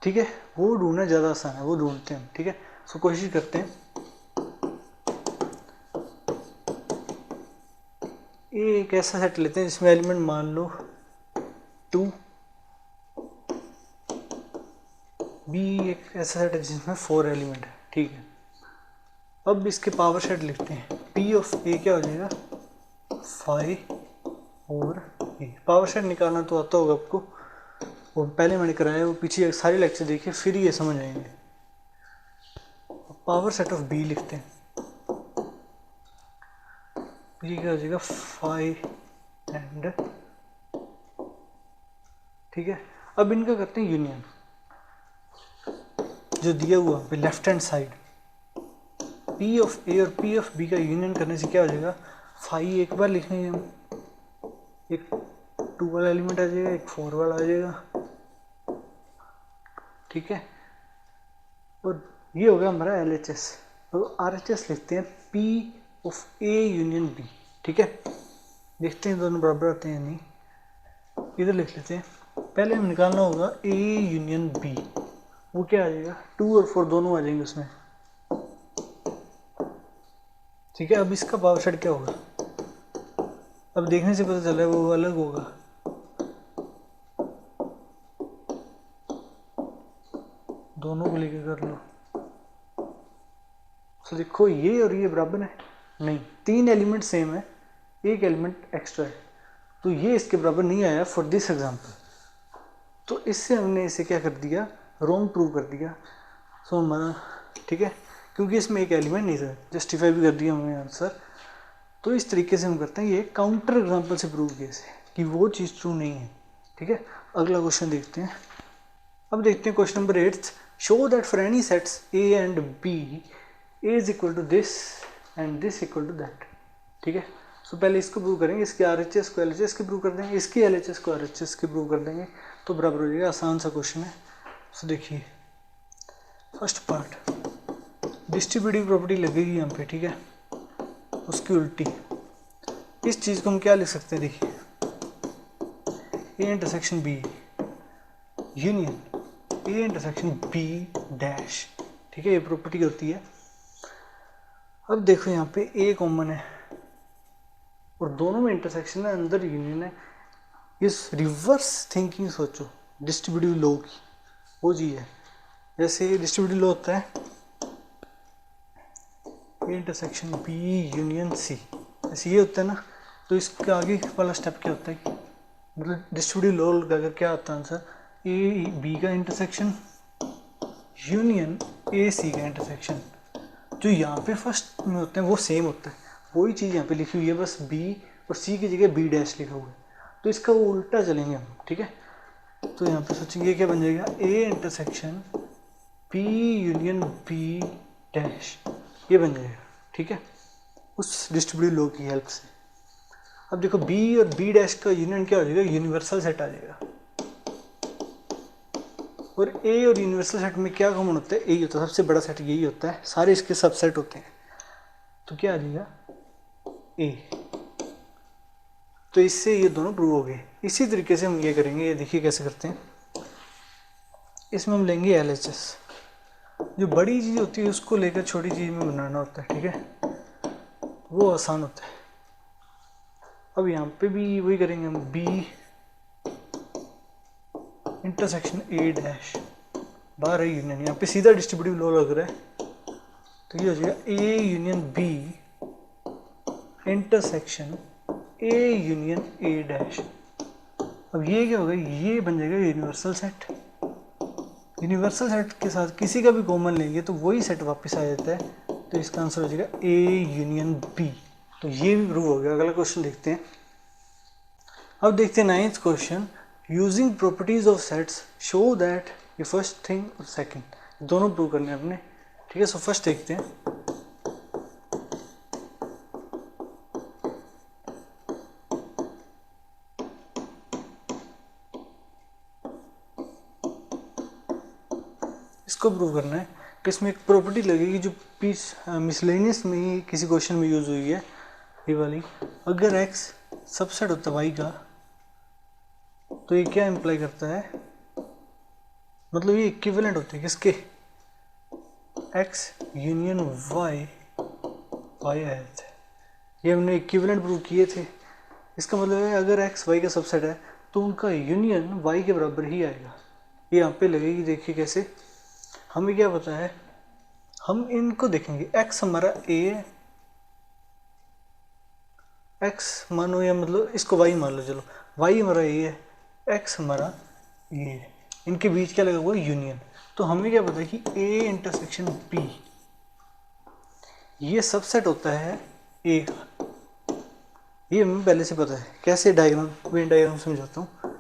ठीक है। वो ढूंढना ज़्यादा आसान है, वो ढूंढते हैं, ठीक है। सो कोशिश करते हैं। ये एक ऐसा सेट लेते हैं जिसमें एलिमेंट मान लो 2, बी एक ऐसा सेट है जिसमें 4 एलिमेंट है, ठीक है। अब इसके पावर सेट लिखते हैं। P ऑफ A क्या हो जाएगा, 5 और A। पावर सेट निकालना तो आता होगा आपको, वो पहले मैंने कराया, वो पीछे सारे लेक्चर देखिए फिर ये समझ आएंगे। पावर सेट ऑफ B लिखते हैं, ये क्या हो जाएगा 5 एंड, ठीक है। अब इनका करते हैं यूनियन, जो दिया हुआ पे left hand side P of A और P ऑफ B का यूनियन करने से क्या हो जाएगा, 5 एक बार लिखेंगे हम, एक 2 वाला एलिमेंट आ जाएगा, एक 4 वाला आ जाएगा, ठीक है। और ये हो गया हमारा LHS। तो RHS लिखते हैं P of A union B, ठीक है। देखते हैं दोनों बराबर आते हैं या नहीं। इधर लिख लेते हैं, पहले हम निकालना होगा A यूनियन B, वो क्या आ जाएगा, 2 और 4 दोनों आ जाएंगे उसमें, ठीक है। अब इसका पावर सेट क्या होगा, अब देखने से पता चल रहा है वो अलग होगा। दोनों को लेके कर लो तो देखो ये और ये बराबर है नहीं, 3 एलिमेंट सेम है, 1 एलिमेंट एक्स्ट्रा है, तो ये इसके बराबर नहीं आया फॉर दिस एग्जांपल। तो इससे हमने इसे क्या कर दिया, रॉन्ग प्रूव कर दिया। सो हमारा ठीक है, क्योंकि इसमें एक एलिमेंट नहीं था, जस्टिफाई भी कर दिया हमने आंसर। तो इस तरीके से हम करते हैं, ये काउंटर एग्जांपल से प्रूव किया इसे कि वो चीज़ ट्रू नहीं है। ठीक है, अगला क्वेश्चन देखते हैं। अब देखते हैं question number 8, show that for any sets A and B A is equal to this and this equal to that. ठीक है, सो पहले इसको प्रूव करेंगे, इसके RHS को LHS के प्रूव कर देंगे, इसके LHS को RHS के प्रूव कर देंगे, तो बराबर हो जाएगा। आसान सा क्वेश्चन है। सो देखिए फर्स्ट पार्ट, डिस्ट्रीब्यूटिव प्रॉपर्टी लगेगी यहाँ पे, ठीक है, उसकी उल्टी। इस चीज़ को हम क्या लिख सकते हैं, देखिए A intersection B union A intersection B dash. ठीक है, ये प्रॉपर्टी होती है। अब देखो यहाँ पे ए कॉमन है और दोनों में इंटरसेक्शन है, अंदर यूनियन है। इस रिवर्स थिंकिंग सोचो डिस्ट्रीब्यूटिव लॉ की, वो जी है। जैसे डिस्ट्रीब्यूटिव लॉ होता है ए इंटरसेक्शन बी यूनियन सी, ऐसे ये होता है ना। तो इसका आगे वाला स्टेप क्या होता है कि मतलब डिस्ट्रीब्यूटिव लॉ लगाकर क्या आता है आंसर, ए बी का इंटरसेक्शन यूनियन ए सी का इंटरसेक्शन। जो यहाँ पे फर्स्ट में होते हैं वो सेम होता है, वही चीज़ यहाँ पे लिखी हुई है, बस बी और सी की जगह बी डैश लिखा हुआ है। तो इसका वो उल्टा चलेंगे हम। ठीक है, तो यहाँ पे सोचेंगे क्या बन जाएगा, A intersection B union B dash, ये बन जाएगा। ठीक है, उस डिस्ट्रीब्यूटिव लॉ की हेल्प से। अब देखो बी और बी डैश का यूनियन क्या हो जाएगा, यूनिवर्सल सेट आ जाएगा। और ए और यूनिवर्सल सेट में क्या कॉमन होता है, यही होता है, सबसे बड़ा सेट यही होता है, सारे इसके सबसेट होते हैं। तो क्या आ जाएगा ए। तो इससे ये दोनों प्रूव हो गए। इसी तरीके से हम ये करेंगे, ये देखिए कैसे करते हैं। इसमें हम लेंगे LHS, जो बड़ी चीज़ होती है उसको लेकर छोटी चीज़ में बनाना होता है। ठीक है, वो आसान होता है। अब यहाँ पे भी वही करेंगे हम, बी इंटरसेक्शन ए डैश, बाहर है यूनियन, यहाँ पे सीधा डिस्ट्रीब्यूटिव लॉ लग रहा है, तो ये हो जाएगा A union B intersection A union A dash. अब ये क्या होगा, ये बन जाएगा यूनिवर्सल सेट। यूनिवर्सल सेट के साथ किसी का भी कॉमन लेंगे तो वही सेट वापस आ जाता है, तो इसका आंसर हो जाएगा ए यूनियन बी। तो ये भी प्रूव हो गया। अगला क्वेश्चन देखते हैं। अब देखते हैं 9th question, using properties of sets show that, ये फर्स्ट थिंग और सेकंड दोनों प्रूव करने हैं अपने। ठीक है, सो फर्स्ट देखते हैं। इसको प्रूव करना है कि इसमें एक प्रॉपर्टी लगेगी जो मिसलेनियस में ही किसी क्वेश्चन में यूज हुई है, ये वाली। अगर x सबसेट होता है y का, तो ये क्या इम्प्लाई करता है, मतलब ये इक्विवेलेंट होते हैं किसके, x यूनियन y आए थे, ये हमने इक्विवेलेंट प्रूव किए थे। इसका मतलब है अगर x y का सबसेट है तो उनका यूनियन y के बराबर ही आएगा। ये यहाँ पे लगेगी, देखिए कैसे। हमें क्या पता है, हम इनको देखेंगे, x हमारा a है, x मानो, या मतलब इसको y मान लो, चलो y हमारा a है, x हमारा a है, इनके बीच क्या लगा हुआ है, यूनियन। तो हमें क्या पता है कि a इंटरसेक्शन b ये सबसेट होता है a का, ये हमें पहले से पता है। कैसे, डायग्राम, वेन डायग्राम समझाता हूँ।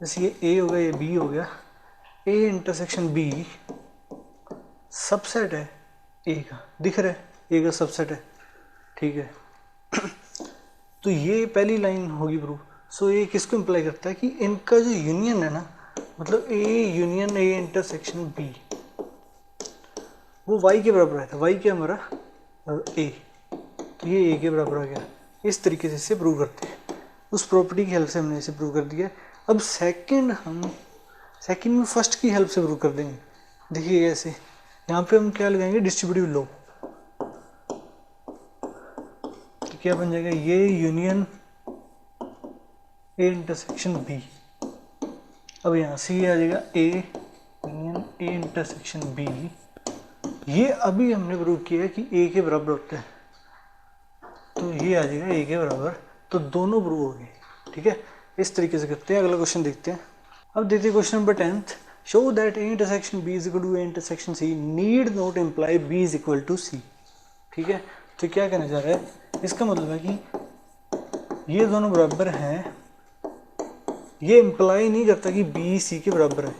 जैसे ये a हो गया, ये b हो गया, a इंटरसेक्शन b सबसेट है ए का, दिख रहा है, ए का सबसेट है। ठीक है, तो ये पहली लाइन होगी प्रूफ। सो ये किसको इम्प्लाई करता है कि इनका जो यूनियन है ना, मतलब A union A intersection B, वो वाई के बराबर है। वाई क्या हमारा ए, तो ये ए के बराबर आ गया। इस तरीके से इसे प्रूव करते हैं, उस प्रॉपर्टी की हेल्प से हमने इसे प्रूव कर दिया। अब सेकंड में फर्स्ट की हेल्प से प्रूव कर देंगे। देखिए कैसे, यहाँ पे हम क्या लगाएंगे, डिस्ट्रीब्यूटिव लॉ। क्या बन जाएगा, ये यूनियन ए इंटरसेक्शन बी। अब यहाँ से ये आ जाएगा A union A intersection B. ये अभी हमने प्रूव किया है कि ए के बराबर होता है, तो ये आ जाएगा ए के बराबर, तो दोनों प्रूव हो गए। ठीक है, इस तरीके से करते हैं। अगला क्वेश्चन देखते हैं। अब देखते हैं question number 10th। Show that A intersection B is equal to A intersection c need not imply b is equal to c. ठीक है, तो क्या कहना चाह रहा है, इसका मतलब है कि ये दोनों बराबर हैं, ये इम्प्लाई नहीं करता कि बी सी के बराबर है।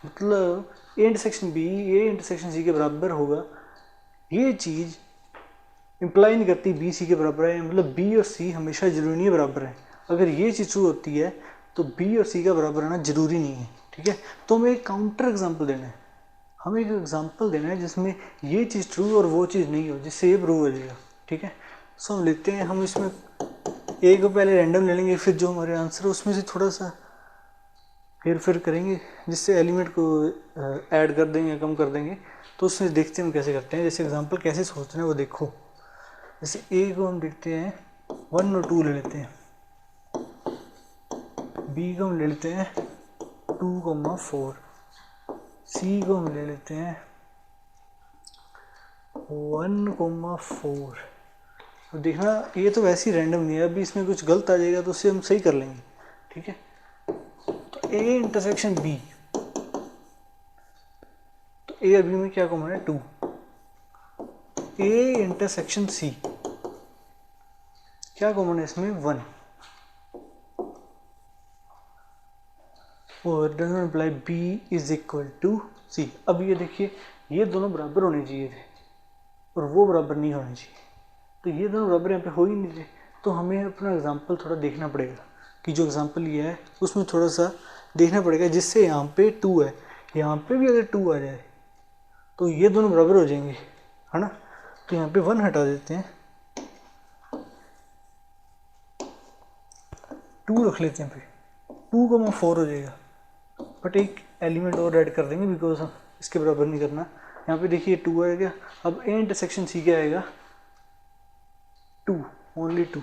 मतलब A intersection B A intersection C के बराबर होगा, ये चीज़ इम्प्लाई नहीं करती बी सी के बराबर है। मतलब बी और सी हमेशा जरूरी नहीं बराबर है। अगर ये चीज़ ट्रू होती है तो बी और सी का बराबर रहना जरूरी नहीं है। ठीक है, तो हमें एक काउंटर एग्जांपल देना है, हमें एक एग्जांपल देना है जिसमें ये चीज़ ट्रू और वो चीज़ नहीं हो, जिससे ये प्रूव हो जाएगा। ठीक है, सो हम लिखते हैं, हम इसमें ए को पहले रैंडम ले लेंगे, फिर जो हमारे आंसर है उसमें से थोड़ा सा हेर फेर करेंगे, जिससे एलिमेंट को ऐड कर देंगे, कम कर देंगे। तो उसमें देखते हैं हम कैसे करते हैं। जैसे एग्जांपल कैसे सोचते हैं वो देखो। जैसे ए को हम देखते हैं 1 और 2 ले लेते हैं, बी को हम ले लेते हैं 2,4, सी को हम ले लेते हैं 1,4। अब देखना ये तो वैसे ही रैंडम नहीं है, अभी इसमें कुछ गलत आ जाएगा तो उसे हम सही कर लेंगे। ठीक है, तो ए इंटरसेक्शन बी, तो ए और बी में क्या कॉमन है, 2। ए इंटरसेक्शन सी, क्या कॉमन है इसमें, 1। और doesn't imply b is equal to c. अब ये देखिए, ये दोनों बराबर होने चाहिए थे और वो बराबर नहीं होने चाहिए, तो ये दोनों बराबर यहाँ पे हो ही नहीं थे। तो हमें अपना एग्जांपल थोड़ा देखना पड़ेगा कि जो एग्जांपल ये है उसमें थोड़ा सा देखना पड़ेगा, जिससे यहाँ पे 2 है, यहाँ पे भी अगर 2 आ जाए तो ये दोनों बराबर हो जाएंगे, है ना। तो यहाँ पे 1 हटा देते हैं, 2 रख लेते हैं, फिर 2,4 हो जाएगा। बट एक एलिमेंट और ऐड कर देंगे बिकॉज हम इसके बराबर नहीं करना। यहाँ पे देखिए 2 आएगा। अब ए इंटरसेक्शन सी क्या आएगा, 2, ओनली 2।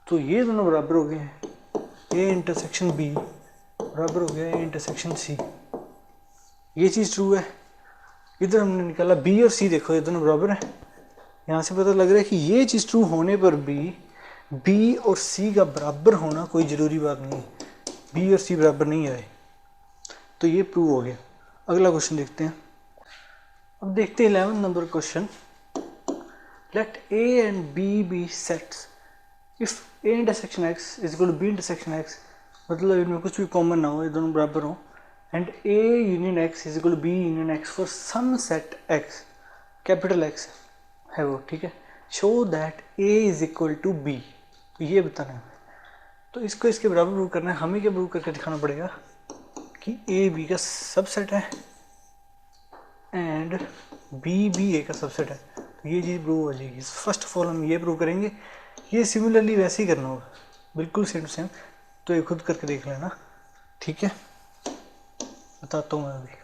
तो ये दोनों बराबर हो गए हैं, ए इंटरसेक्शन बी बराबर हो गया ए इंटरसेक्शन सी। ये चीज़ ट्रू है। इधर हमने निकाला बी और सी, देखो ये दोनों बराबर है। यहाँ से पता लग रहा है कि ये चीज़ ट्रू होने पर भी बी और सी का बराबर होना कोई ज़रूरी बात नहीं है, बी और सी बराबर नहीं आए, तो ये प्रूव हो गया। अगला क्वेश्चन देखते हैं। अब देखते हैं 11 नंबर question. Let A and B be sets if A intersection X is equal to B intersection X, मतलब इनमें कुछ भी कॉमन ना हो, ये दोनों बराबर हो, and A union X is equal to B union X for some set X, capital X है वो। ठीक है, show that A is equal to B, तो ये बताना है। तो इसको इसके बराबर प्रूव करना है। हमें क्या प्रूव करके दिखाना पड़ेगा कि ए बी का सबसेट है एंड बी बी ए का सबसेट है, तो ये चीज़ प्रूव हो जाएगी। फर्स्ट ऑफ ऑल हम ये प्रूव करेंगे। ये सिमिलरली वैसे ही करना होगा, बिल्कुल सेम टू सेम, तो ये खुद करके देख लेना। ठीक है, बताता हूँ मैं अभी।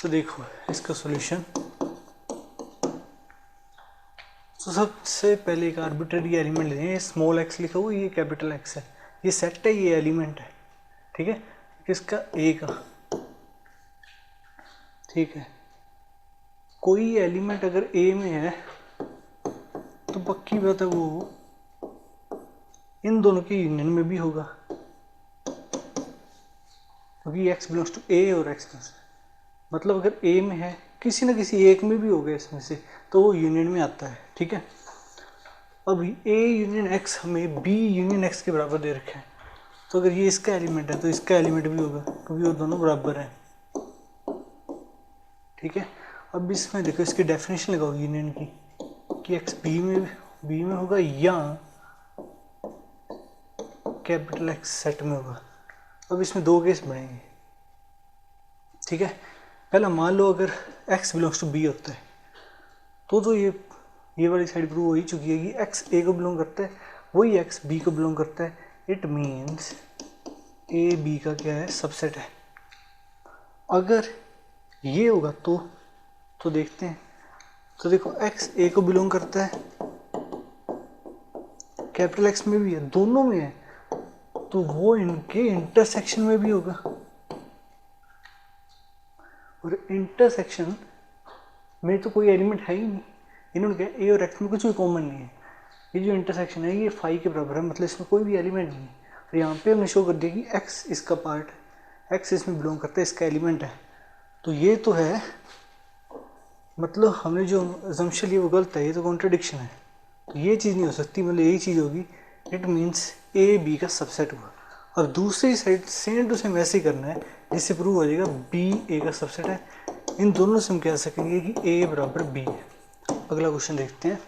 तो देखो इसका सॉल्यूशन। तो सबसे पहले एक आर्बिट्ररी एलिमेंट लेते हैं, स्मॉल एक्स लिखा हुआ, ये कैपिटल एक्स है, ये सेट है, ये एलिमेंट है। ठीक है, किसका, ए का। ठीक है, कोई एलिमेंट अगर ए में है तो पक्की बात है वो इन दोनों के यूनियन में भी होगा, क्योंकि एक्स बिलोंग्स टू ए और एक्स बिलोंग्स, मतलब अगर ए में है किसी न किसी एक में भी होगा इसमें से, तो वो यूनियन में आता है। ठीक है, अब ए यूनियन एक्स हमें बी यूनियन एक्स के बराबर दे रखे हैं, तो अगर ये इसका एलिमेंट है तो इसका एलिमेंट भी होगा, क्योंकि वो दोनों बराबर हैं। ठीक है, अब इसमें देखो इसकी डेफिनेशन लगाओ यूनियन की, कि एक्स बी में होगा या कैपिटल एक्स सेट में होगा। अब इसमें दो केस बनेंगे। ठीक है, पहला मान लो अगर x बिलोंग्स टू b होता है तो ये वाली साइड प्रूव हो ही चुकी है कि x a को बिलोंग करता है, वही x b को बिलोंग करता है। इट मीन्स a b का क्या है, सबसेट है। अगर ये होगा तो तो देखते हैं। तो देखो x a को बिलोंग करता है, कैपिटल X में भी है, दोनों में है, तो वो इनके इंटरसेक्शन में भी होगा। और इंटरसेक्शन में तो कोई एलिमेंट है ही नहीं, इन्होंने कहा a और x में कुछ भी कॉमन नहीं है, ये जो इंटरसेक्शन है ये फाई के बराबर है, मतलब इसमें कोई भी एलिमेंट नहीं है। और यहाँ पे हमने शो कर दिया कि x इसका पार्ट है, x इसमें बिलोंग करता है, इसका एलिमेंट है। तो ये तो है, मतलब हमने जो अजम्पशन लिया वो गलत है, ये तो कॉन्ट्रडिक्शन है। तो ये चीज़ नहीं हो सकती, मतलब यही चीज़ होगी, इट मीन्स ए बी का सबसेट हुआ। अब दूसरी साइड सेम टू सेम ऐसे ही करना है जिससे प्रूव हो जाएगा बी ए का सबसेट है। इन दोनों से हम कह सकेंगे कि ए बराबर बी है। अगला क्वेश्चन देखते हैं।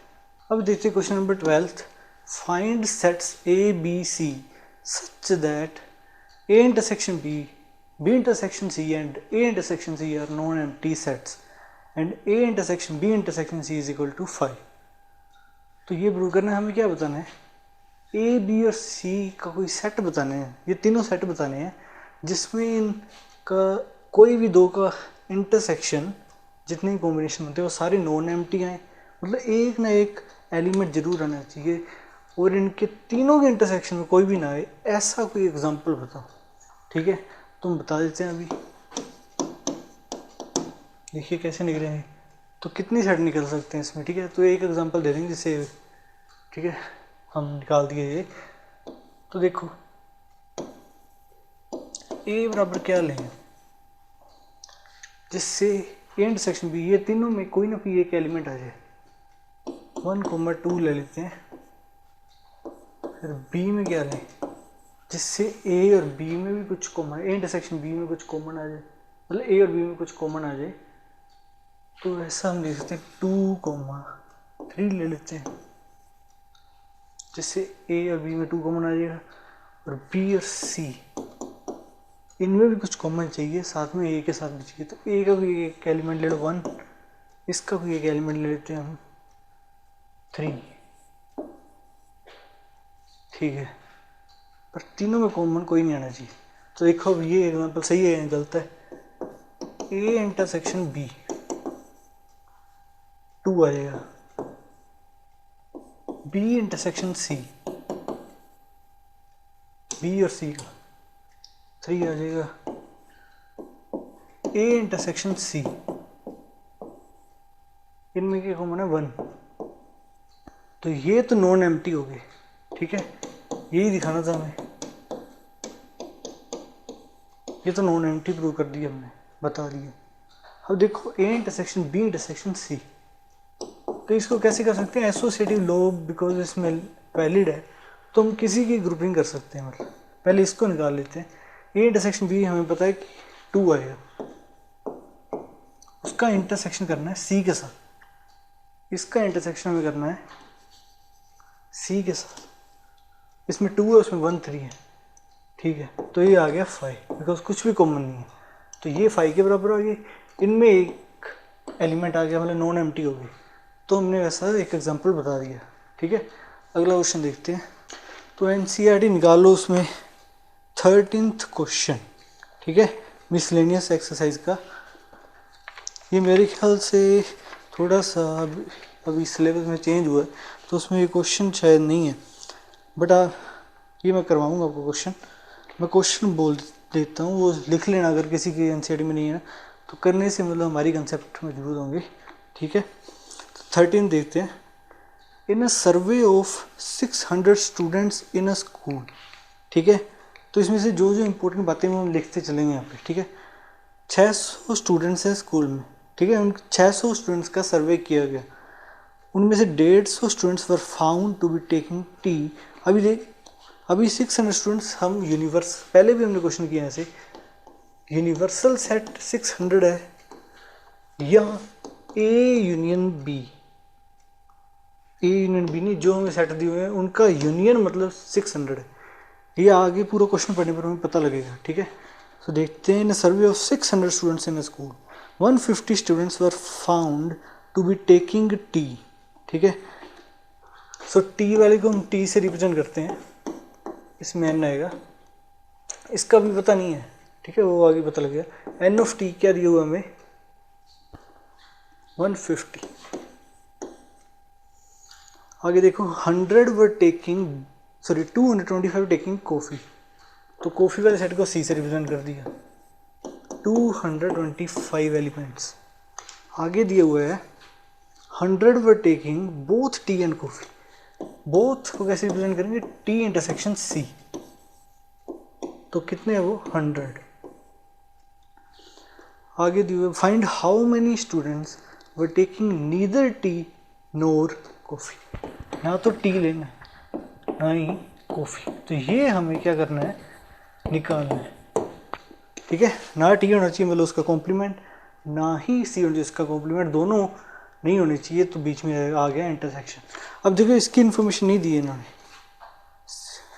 अब देखते हैं question number 12। Find sets A B C such that A intersection B, B intersection C and A intersection C are non empty sets and A intersection B intersection C is equal to 5। तो ये prove करना है, हमें क्या बताना है, A B और सी का कोई सेट बताना है, ये तीनों सेट बताने हैं जिसमें इनका कोई भी दो का इंटरसेक्शन, जितने भी कॉम्बिनेशन होते हैं वो सारे नॉन एम्प्टी आए, मतलब एक ना एक एलिमेंट जरूर आना चाहिए, और इनके तीनों के इंटरसेक्शन में कोई भी ना आए, ऐसा कोई एग्जांपल बताओ। ठीक है, तुम बता देते हैं। अभी देखिए कैसे निकले हैं, तो कितनी सेट निकल सकते हैं इसमें। ठीक है, तो एक एग्जांपल दे देंगे जिससे, ठीक है, हम निकाल दिए ये। तो देखो ए बराबर क्या लें जिससे ए इंटरसेक्शन बी, ये तीनों में कोई ना कोई एक एलिमेंट आ जाए। 1,2 ले लेते हैं। फिर बी में क्या लें जिससे ए और बी में भी कुछ कॉमन, ए इंटरसेक्शन बी में कुछ कॉमन आ जाए, मतलब ए और बी में कुछ कॉमन आ जाए। तो ऐसा हम देख सकते हैं 2,3 ले लेते हैं जिससे ए और बी में 2 कॉमन आ जाएगा। और बी और सी इनमें भी कुछ कॉमन चाहिए, साथ में ए के साथ भी चाहिए। तो ए का कोई एक एलिमेंट ले लो 1, इसका कोई एक एलिमेंट ले लेते हैं हम 3। ठीक है, पर तीनों में कॉमन कोई नहीं आना चाहिए। तो देखो अब ये एग्जांपल सही है या गलत है। ए इंटरसेक्शन बी 2 आ जाएगा, बी इंटरसेक्शन सी, बी और सी का 3 आ जाएगा, ए इंटरसेक्शन सी, इनमें क्या कॉमन है 1। तो ये तो नॉन एम्प्टी हो गए। ठीक है, यही दिखाना था हमें, ये तो नॉन एम्प्टी प्रूव कर दिया हमने, बता दिए। अब देखो A intersection B intersection C, तो इसको कैसे कर सकते हैं, एसोसिएटिव लॉ, बिकॉज इसमें वैलिड है तो हम किसी की ग्रुपिंग कर सकते हैं। मतलब पहले इसको निकाल लेते हैं। ए इंटरसेक्शन बी हमें पता है कि 2 आएगा, उसका इंटरसेक्शन करना है सी के साथ, इसका इंटरसेक्शन हमें करना है सी के साथ, इसमें 2 है उसमें 1 3 है। ठीक है, तो ये आ गया 5, बिकॉज कुछ भी कॉमन नहीं है, तो ये 5 के बराबर आ गई। इनमें एक एलिमेंट आ गया, मतलब नॉन एम्प्टी हो गई। तो हमने वैसा एक एग्जांपल बता दिया। ठीक है, अगला क्वेश्चन देखते हैं। तो एनसीईआरटी निकालो, उसमें 13th क्वेश्चन, ठीक है, मिसलेनियस एक्सरसाइज का। ये मेरे ख्याल से थोड़ा सा अभी सिलेबस में चेंज हुआ है, तो उसमें ये क्वेश्चन शायद नहीं है, बट ये मैं करवाऊँगा आपको क्वेश्चन। मैं क्वेश्चन बोल देता हूँ, वो लिख लेना अगर किसी की एनसीईआरटी में नहीं है, तो करने से मतलब हमारी कंसेप्ट मजबूत होंगे। ठीक है, 13 देखते हैं। In a survey of 600 students in a school. ठीक है, तो इसमें से जो जो इम्पोर्टेंट बातें हम लिखते चलेंगे यहाँ पे। ठीक है, 600 स्टूडेंट्स हैं स्कूल में। ठीक है, उन 600 स्टूडेंट्स का सर्वे किया गया, उनमें से 150 students were found to be taking tea. अभी 600 स्टूडेंट्स हम यूनिवर्स, पहले भी हमने क्वेश्चन किया ऐसे, यूनिवर्सल सेट 600 है या A union B. A union B नहीं, जो हमें सेट दिए हुए हैं उनका यूनियन मतलब 600 है। ये आगे पूरा क्वेश्चन पढ़ने पर हमें पता लगेगा। ठीक है, तो देखते हैं। In survey of 600 students in school 150 students were found to be taking tea. ठीक है, सो टी वाले को हम टी से रिप्रेजेंट करते हैं, इसमें एन आएगा, इसका भी पता नहीं है। ठीक है, वो आगे पता लगेगा। एन ऑफ टी क्या दिया हुआ हमें 150। आगे देखो 100 वर टेकिंग 225 टेकिंग कॉफ़ी, तो कॉफ़ी वाले सेट को सी से रिप्रेजेंट कर दिया। 225 एलिमेंट्स। आगे दिए हुए है 100 were taking both T and coffee, both को कैसे रिप्रेजेंट करेंगे, टी इंटरसेक्शन सी, तो कितने हैं वो 100। आगे दिए हुए find how many students were taking neither T NOR coffee, ना तो टी लेना है ना ही कॉफ़ी, तो ये हमें क्या करना है, निकालना है। ठीक है, ना टी होना चाहिए मतलब उसका कॉम्प्लीमेंट, ना ही सी होना चाहिए उसका कॉम्प्लीमेंट, दोनों नहीं होने चाहिए, तो बीच में आ गया इंटरसेक्शन। अब देखो इसकी इन्फॉर्मेशन नहीं दी है इन्होंने,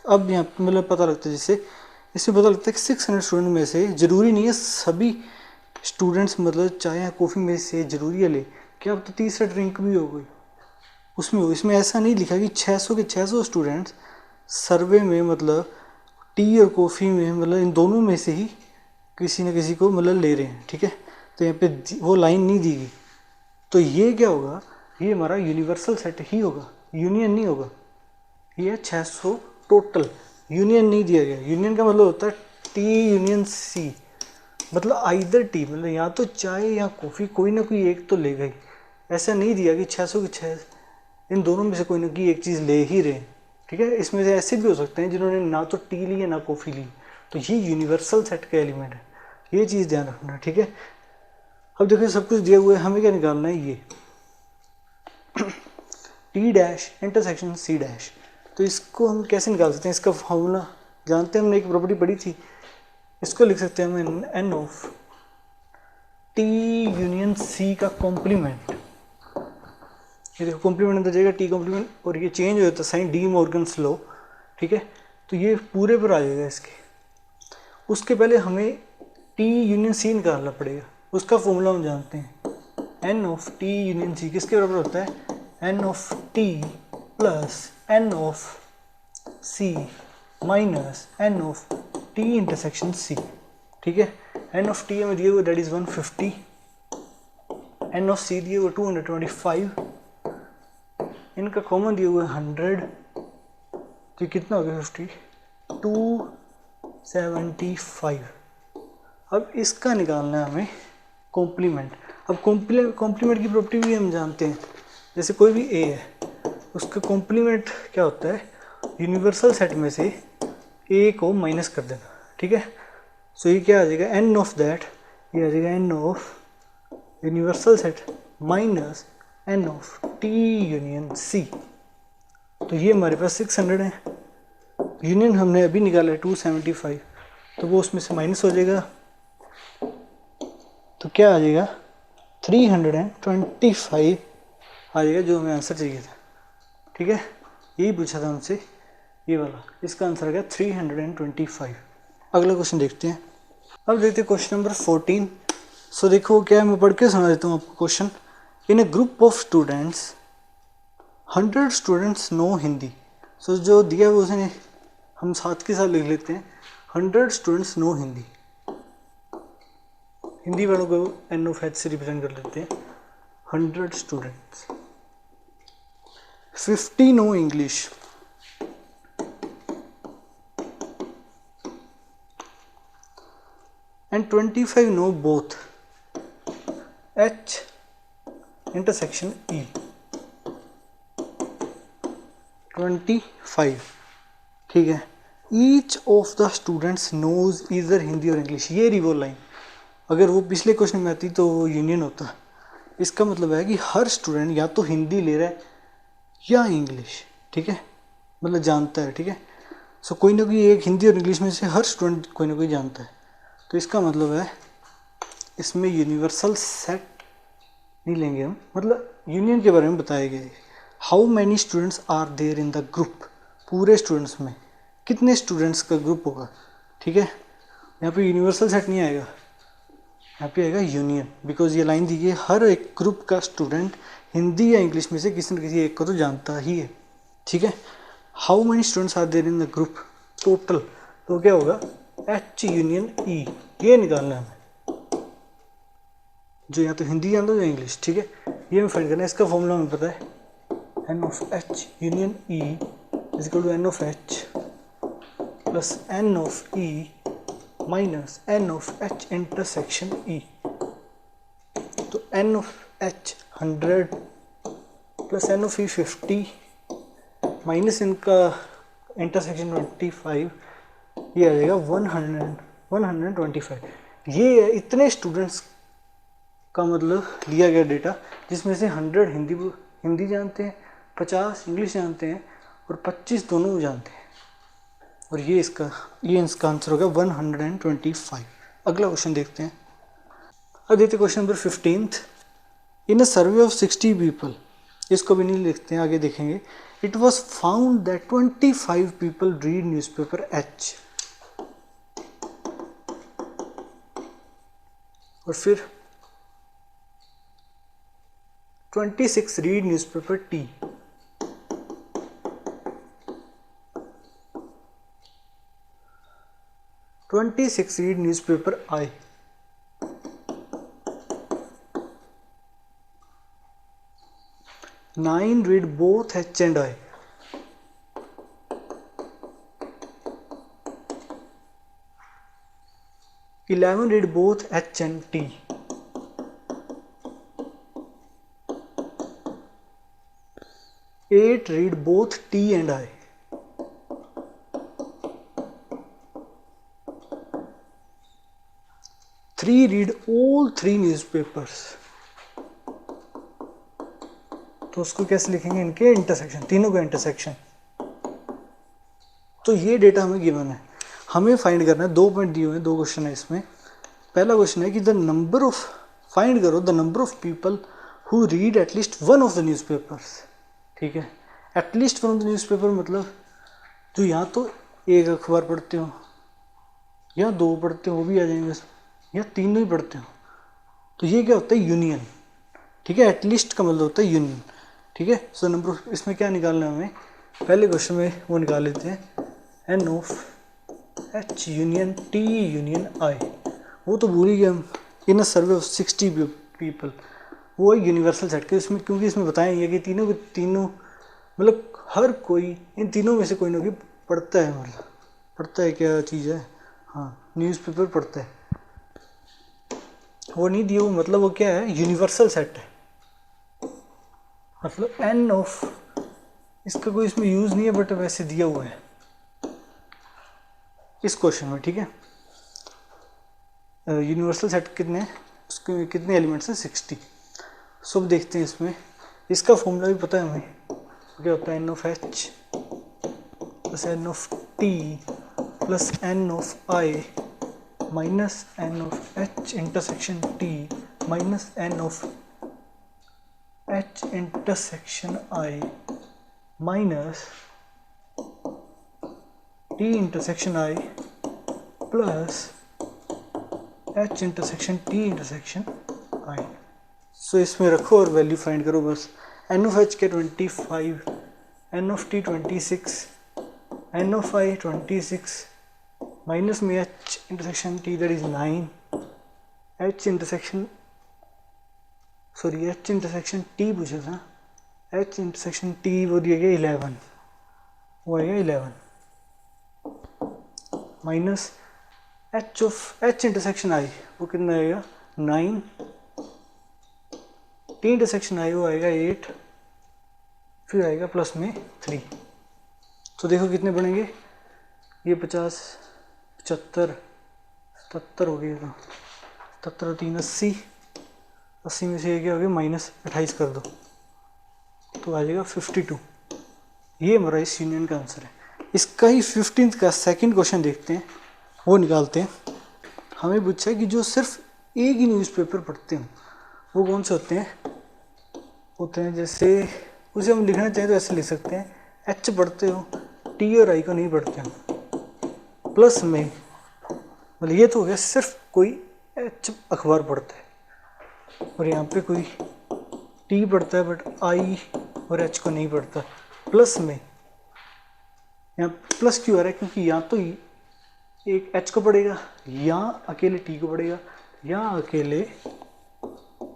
अब यहाँ मतलब पता लगता है, जैसे इसमें पता लगता है कि 600 स्टूडेंट में से ज़रूरी नहीं है सभी स्टूडेंट्स मतलब चाय या कॉफ़ी में से ज़रूरी है ले, क्या अब तो तीसरा ड्रिंक भी हो गई उसमें हो। इसमें ऐसा नहीं लिखा कि 600 के 600 स्टूडेंट्स सर्वे में मतलब टी और कॉफ़ी में मतलब इन दोनों में से ही किसी न किसी को मतलब ले रहे हैं। ठीक है, तो यहाँ पे वो लाइन नहीं दी गई, तो ये क्या होगा, ये हमारा यूनिवर्सल सेट ही होगा, यूनियन नहीं होगा। ये 600 टोटल, यूनियन नहीं दिया गया। यूनियन का मतलब होता है टी यूनियन सी, मतलब आइदर टी, मतलब या तो चाय या कॉफ़ी कोई ना कोई एक तो लेगा ही। ऐसा नहीं दिया कि 600 के 6 इन दोनों में से कोई ना कोई एक चीज़ ले ही रहे। ठीक है, इसमें से ऐसे भी हो सकते हैं जिन्होंने ना तो टी ली है ना कॉफ़ी ली, तो ये यूनिवर्सल सेट का एलिमेंट है, ये चीज़ ध्यान रखना। ठीक है, अब देखो सब कुछ दिया हुआ है, हमें क्या निकालना है, ये T dash intersection C dash, तो इसको हम कैसे निकाल सकते हैं, इसका फॉर्मूला जानते हैं, हमने एक प्रॉपर्टी पढ़ी थी, इसको लिख सकते हैं हम n of T union C का कॉम्प्लीमेंट। ये देखो कॉम्प्लीमेंट अंदर जाएगा टी कॉम्प्लीमेंट, और ये चेंज हो जाता है साइन डी मॉर्गन्स लॉ। ठीक है, तो ये पूरे पर आ जाएगा इसके। उसके पहले हमें टी यूनियन सी निकालना पड़ेगा, उसका फॉर्मूला हम जानते हैं, n of T union C किसके बराबर होता है, N of T plus N of C minus N of T intersection सी। ठीक है, एन ऑफ टी हमें दिए हुए that is 150, n of C दिए हुए 225, इनका कॉमन दिए हुए 100, तो कितना हो गया 50, 275। अब इसका निकालना है हमें कॉम्प्लीमेंट। अब कॉम्प्लीमेंट की प्रॉपर्टी भी हम जानते हैं, जैसे कोई भी ए है उसका कॉम्प्लीमेंट क्या होता है, यूनिवर्सल सेट में से ए को माइनस कर देना। ठीक है, सो ये क्या आ जाएगा, एन ऑफ दैट, ये आ जाएगा n of universal set minus N of T union C, तो ये हमारे पास 600 है, यूनियन हमने अभी निकाला है 275, तो वो उसमें से माइनस हो जाएगा, तो क्या आ जाएगा 325 आ जाएगा, जो हमें आंसर चाहिए था। ठीक है, यही पूछा था हमसे ये वाला, इसका आंसर आ गया 325। अगला क्वेश्चन देखते हैं। अब देखते हैं क्वेश्चन नंबर 14। सो देखो क्या है, मैं पढ़ के सुना देता हूँ आपको question. In a group of students 100 students know Hindi. So जो दिया वो उसने हम साथ के साथ लिख लेते हैं, 100 स्टूडेंट्स नो हिंदी, हिंदी वालों को एन ऑफ एच से रिप्रेजेंट कर लेते हैं, 100 students. 50 know English, and 25 know both H intersection E। 25, ठीक है, each of the students knows इधर हिंदी और इंग्लिश, ये रही वो लाइन, अगर वो पिछले क्वेश्चन में आती तो वो यूनियन होता। इसका मतलब है कि हर स्टूडेंट या तो हिंदी ले रहा है या इंग्लिश। ठीक है, मतलब जानता है। ठीक है, सो कोई ना कोई एक हिंदी और इंग्लिश में से हर स्टूडेंट कोई ना कोई जानता है, तो इसका मतलब है इसमें यूनिवर्सल सेट नहीं लेंगे हम, मतलब यूनियन के बारे में बताया गया है। How many students are there in the group, पूरे स्टूडेंट्स में कितने स्टूडेंट्स का ग्रुप होगा। ठीक है, यहाँ पे यूनिवर्सल सेट नहीं आएगा, यहाँ पे आएगा यूनियन, बिकॉज ये लाइन दी गई हर एक ग्रुप का स्टूडेंट हिंदी या इंग्लिश में से किसी न किसी एक को तो जानता ही है। ठीक है, how many students are there in the group total, तो क्या होगा H यूनियन E, ये निकालना है हमें। जो या तो हिंदी जानते हो या इंग्लिश, ठीक है। ये हमें फाइंड करना है, इसका फॉर्मूला हमें पता है, N of h union e is equal to n of h plus N of e minus N of H intersection e. तो n of h 100 plus N of e 50 minus इनका intersection 25, ये आ जाएगा 125। ये है इतने स्टूडेंट्स का मतलब लिया गया डेटा, जिसमें से 100 हिंदी जानते हैं, 50 इंग्लिश जानते हैं और 25 दोनों जानते हैं। और ये इसका आंसर होगा 125। अगला क्वेश्चन देखते हैं। अब देखते हैं question number 15। In a survey of 60 people, इसको भी नहीं लिखते हैं, आगे देखेंगे। It was found that 25 people read newspaper H. और फिर 26 read newspaper T. Twenty-six read newspaper I. 9 read both H and I. 11 read both H and T. 8 read both T and I. 3 read all 3 newspapers. तो उसको कैसे लिखेंगे, इनके intersection, तीनों का intersection. तो ये डेटा हमें गिवन है, हमें फाइंड करना है। 2 पॉइंट दिए हुए हैं, 2 क्वेश्चन है इसमें। पहला क्वेश्चन है कि द नंबर ऑफ, फाइंड करो the number of people who read at least one of the newspapers. ठीक है, at least one of the newspaper मतलब जो या तो एक अखबार पढ़ते हो या 2 पढ़ते हो, वो भी आ जाएंगे, या तीनों ही पढ़ते हो। तो ये क्या होता है, यूनियन। ठीक है, एटलीस्ट का मतलब होता है यूनियन। ठीक है, सो नंबर इसमें क्या निकालना है हमें, पहले क्वेश्चन में वो निकाल लेते हैं, n of h union t union i. वो तो भूल ही गए हम, इन अ सर्वे ऑफ 60 पीपल, वो है यूनिवर्सल सेट के। इसमें क्योंकि इसमें बताया है कि तीनों के तीनों मतलब हर कोई इन तीनों में से कोई ना कोई पढ़ता है, मतलब पढ़ता है, क्या चीज़ है, हाँ न्यूज़पेपर पढ़ता है। वो नहीं दिया, वो मतलब वो क्या है, यूनिवर्सल सेट है। मतलब एन ऑफ, इसका कोई इसमें यूज़ नहीं है बट वैसे दिया हुआ है इस क्वेश्चन में। ठीक है, यूनिवर्सल सेट कितने हैं, उसके कितने एलिमेंट्स हैं, 60। सो अब देखते हैं इसमें, इसका फॉर्मूला भी पता है हमें, क्या होता है, N of h plus N of T plus N of i minus N of H intersection T minus N of H intersection i minus t intersection i plus h intersection t intersection i. So इसमें रखो और value find करो बस। N of h के 25, n of t 26, n of i 26 minus में h intersection t that is 9, h intersection t पूछा था, H intersection T वो दिया गया 11, वो आएगा 11 minus h of H intersection i वो कितना आएगा 9, टी इंटरसेक्शन आई वो आएगा 8, फिर आएगा प्लस में 3। तो देखो कितने बनेंगे, ये 50, 75, 77 हो गए, तो 77 और 3 80, 80 में से ये क्या हो गया, माइनस 28 कर दो तो आ जाएगा 52। ये हमारा इस यूनियन का आंसर है। इसका ही 15th का सेकंड क्वेश्चन देखते हैं, वो निकालते हैं। हमें पूछा है कि जो सिर्फ एक ही न्यूज़पेपर पढ़ते हैं वो कौन से होते हैं जैसे उसे हम लिखना चाहें तो ऐसे लिख सकते हैं, एच पढ़ते हो, टी और आई को नहीं पढ़ते हो, प्लस में, मतलब ये तो हो गया सिर्फ कोई एच अखबार पढ़ता है, और यहाँ पे कोई टी पढ़ता है बट आई और एच को नहीं पढ़ता, प्लस में। यहाँ प्लस क्यों आ रहा है, क्योंकि या तो एक एच को पढ़ेगा, या अकेले टी को पढ़ेगा, या अकेले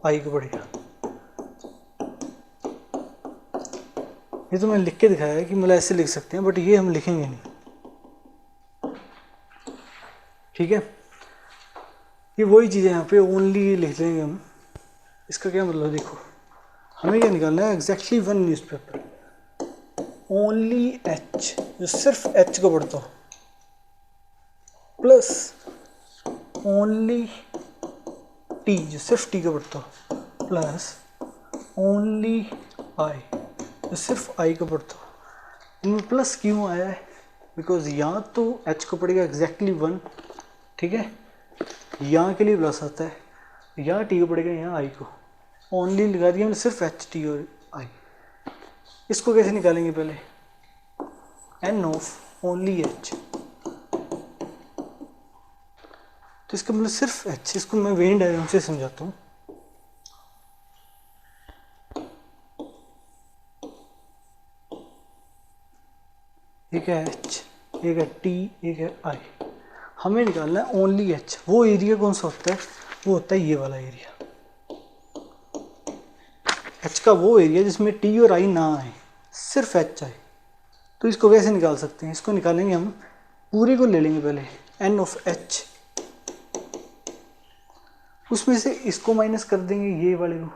आई को पड़ेगा। ये तो मैंने लिख के दिखाया है कि मतलब ऐसे लिख सकते हैं, बट ये हम लिखेंगे नहीं, ठीक है। ये वही चीज़ है, यहाँ पे ओनली लिख लेंगे हम। इसका क्या मतलब, देखो हमें क्या निकालना है, exactly one newspaper, only H जो सिर्फ एच को पढ़ता हो, प्लस ओनली टी जो सिर्फ टी को पढ़ता हो, प्लस ओनली आई जो सिर्फ आई को पढ़ता हो। इनमें प्लस क्यों आया है, बिकॉज यहाँ तो एच को पढ़ेगा एग्जैक्टली वन, ठीक है, यहाँ के लिए प्लस आता है, यहाँ टी को पढ़ेगा यहाँ आई को, ओनली लगा दिया हमने सिर्फ एच टी और आई। इसको कैसे निकालेंगे, पहले एन ऑफ ओनली एच, तो इसका मतलब सिर्फ एच। इसको मैं वेन डायग्राम से समझाता हूँ। एक है एच, एक है टी, एक है आई। हमें निकालना है ओनली एच। वो एरिया कौन सा होता है, वो होता है ये वाला एरिया, एच का वो एरिया जिसमें टी और आई ना आए, सिर्फ एच आए। तो इसको कैसे निकाल सकते हैं, इसको निकालेंगे हम, पूरे को ले लेंगे पहले, एन ऑफ एच, उसमें से इसको माइनस कर देंगे ये वाले को,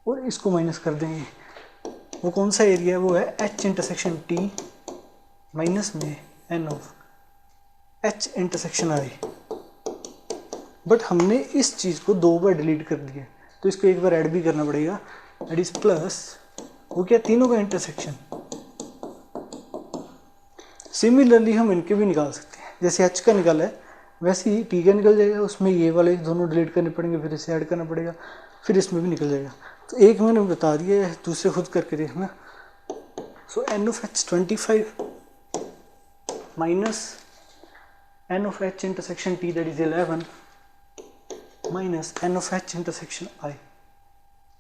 और इसको माइनस कर देंगे। वो कौन सा एरिया है, वो है एच इंटरसेक्शन टी माइनस में n of H intersection I. But हमने इस चीज़ को 2 बार डिलीट कर दिया, तो इसको एक बार ऐड भी करना पड़ेगा, दैट इज प्लस, वो क्या, तीनों का इंटरसेक्शन। सिमिलरली हम इनके भी निकाल सकते हैं, जैसे एच का निकाला है वैसे ही टी का निकल जाएगा, उसमें ये वाले दोनों डिलीट करने पड़ेंगे, फिर इसे ऐड करना पड़ेगा, फिर इसमें भी निकल जाएगा। तो एक मैंने बता दिया है, दूसरे खुद करके देखना। So n of h 25 minus N of H intersection t that is 11 minus N of H intersection i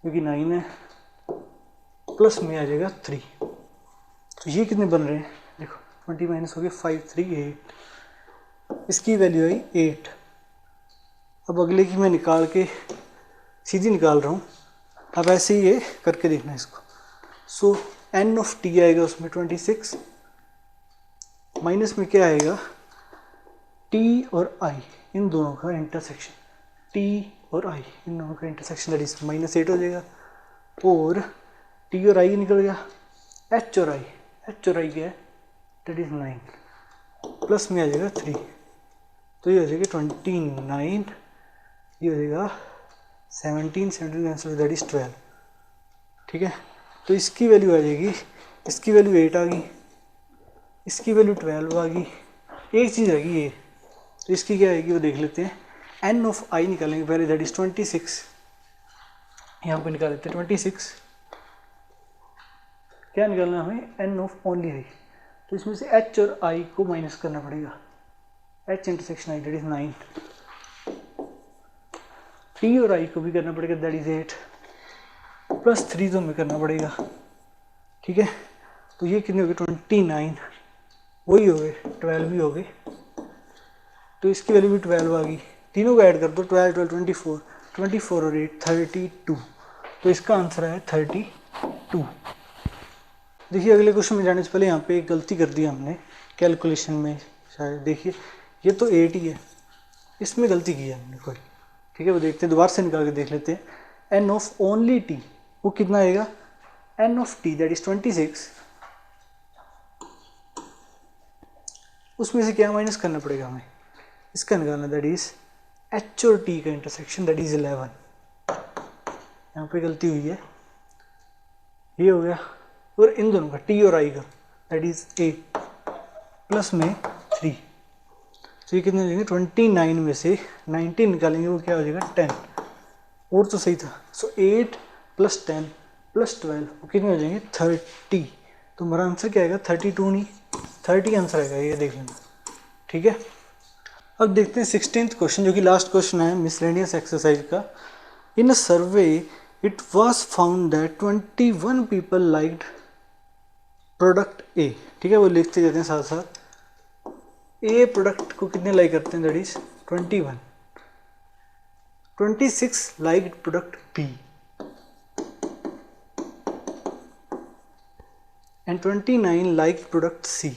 क्योंकि 9 है, प्लस में आ जाएगा 3। तो ये कितने बन रहे हैं, देखो 20 माइनस हो गया 5, 3, 8, इसकी वैल्यू आई 8। अब अगले की मैं निकाल के सीधी निकाल रहा हूँ, अब ऐसे ही ये करके देखना है इसको। सो एन ऑफ टी आएगा उसमें 26, माइनस में क्या आएगा, टी और आई इन दोनों का इंटरसेक्शन, टी और आई इन दोनों का इंटरसेक्शन दैट इज -8 हो जाएगा, और टी और आई निकल गया, एच और आई क्या है, दैट इज 9, प्लस में आ जाएगा 3, तो ये हो जाएगा 29, ये हो जाएगा 17 कैंसिल दैट इज 12, ठीक है। तो इसकी वैल्यू आ जाएगी, इसकी वैल्यू 8 आ गई, इसकी वैल्यू 12 आ गई, एक चीज़ रह गई ये, तो इसकी क्या आएगी वो देख लेते हैं। एन ऑफ आई निकालेंगे पहले, दैट इज 26, यहाँ पे निकाल लेते हैं 26। क्या निकालना है हमें, एन ऑफ ओनली आई, तो इसमें से एच और आई को माइनस करना पड़ेगा, H intersection I that is 9, T और आई को भी करना पड़ेगा दैट इज 8, प्लस 3 तो हमें करना पड़ेगा, ठीक है। तो ये कितने हो गए, 29, वही हो गए 12 भी हो गए, तो इसकी वैल्यू भी 12 आ गई, तीनों को ऐड कर दो, 12 12 24, 24 और 8 32, तो इसका आंसर है 32। देखिए अगले क्वेश्चन में जाने से पहले यहाँ पे एक गलती कर दी हमने कैलकुलेशन में, शायद देखिए ये तो 8 ही है, इसमें गलती की है हमने कोई, ठीक है। वो देखते हैं, दोबारा से निकाल के देख लेते हैं। एन ऑफ ओनली टी वो कितना आएगा, n of T that is 26, उसमें से क्या माइनस करना पड़ेगा हमें, इसका निकालना, दैट इज एच और टी का इंटरसेक्शन दैट इज 11, यहाँ पे गलती हुई है, ये हो गया, और इन दोनों का टी और आई का दैट इज 8 प्लस में 3, तो ये कितने हो जाएंगे, 29 में से 19 निकालेंगे, वो क्या हो जाएगा 10, और तो सही था। सो 8 + 10 + 12 वो कितने हो जाएंगे 30, तो हमारा आंसर क्या आएगा 32 नहीं 30 आंसर आएगा, ये देख लेना, ठीक है। अब देखते हैं 16th क्वेश्चन जो कि लास्ट क्वेश्चन है मिसलेनियस एक्सरसाइज का। In a survey it was found that 21 people liked product a, ठीक है, वो लिखते जाते हैं साथ साथ। ए प्रोडक्ट को कितने लाइक करते हैं, that is 21, 26 liked product B and 29 liked product C.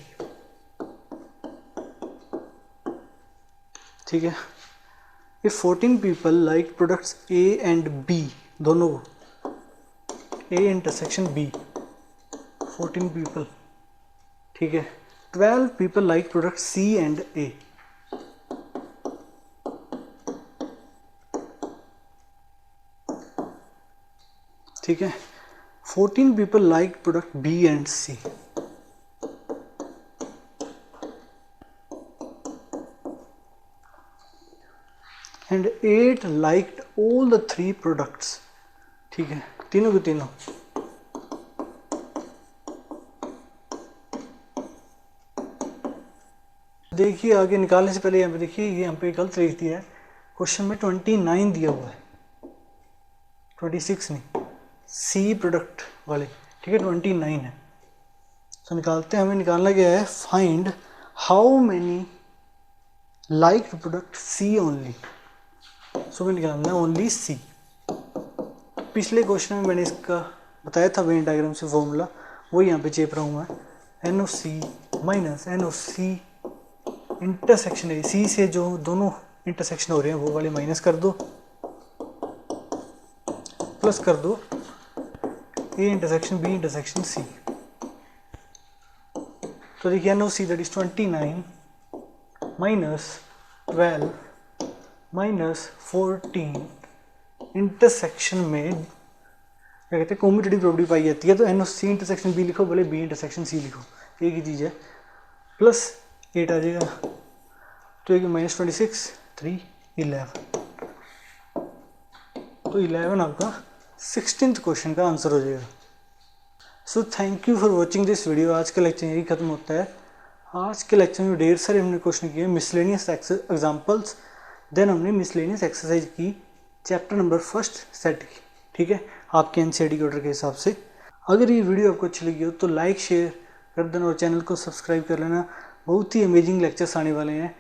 ठीक है, if 14 people liked products A and B, दोनों A intersection B, 14 people, ठीक है, 12 people liked products C and A. ठीक है, 14 people liked product B and C. And 8 liked all the 3 products. ठीक है, तीनों के तीनों. देखिए आगे निकालने से पहले यहाँ पे देखिए, ये यहाँ पे गलत लिख दिया है. क्वेश्चन में 29 दिया हुआ है, 26 नहीं, सी प्रोडक्ट वाले. ठीक है, 29 है. तो निकालते हैं. हमें निकालना क्या है, find how many liked product c only. So हमें निकालना है ओनली सी. पिछले क्वेश्चन में मैंने इसका बताया था वेन डायग्राम से फॉर्मूला, वो यहाँ पे चेप रहा हूँ मैं. NOC माइनस NOC इंटरसेक्शन है, सी से जो दोनों इंटरसेक्शन हो रहे हैं वो वाले माइनस कर दो, प्लस कर दो A intersection B intersection C. तो देखिए NOC that is 29 minus 12 minus 14 intersection में क्या कहते हैं कॉम्यूटेटिव प्रॉपर्टी पाई जाती है. तो NOC इंटरसेक्शन B लिखो, बोले B इंटरसेक्शन C लिखो, एक ही चीज़ है. प्लस 8 आ जाएगा, तो एक माइनस 26 3 11. तो 11 आपका 16th क्वेश्चन का आंसर हो जाएगा. So thank you for watching this video. आज का लेक्चर यही खत्म होता है. आज के लेक्चर में ढेर सारे हमने क्वेश्चन किए, मिसलेनियस एग्जाम्पल्स, देन हमने मिसलेनियस एक्सरसाइज की चैप्टर नंबर 1 सेट की. ठीक है, आपके NCERT के ऑर्डर के हिसाब से. अगर ये वीडियो आपको अच्छी लगी हो तो लाइक शेयर कर देना और चैनल को सब्सक्राइब कर लेना. बहुत ही अमेजिंग लेक्चर्स आने वाले हैं,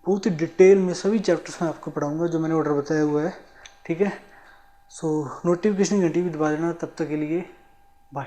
बहुत ही डिटेल में सभी चैप्टर्स में आपको पढ़ाऊँगा जो मैंने ऑर्डर बताया हुआ है. ठीक है, सो नोटिफिकेशन घंटी भी दबा देना. तब तक के लिए बाय.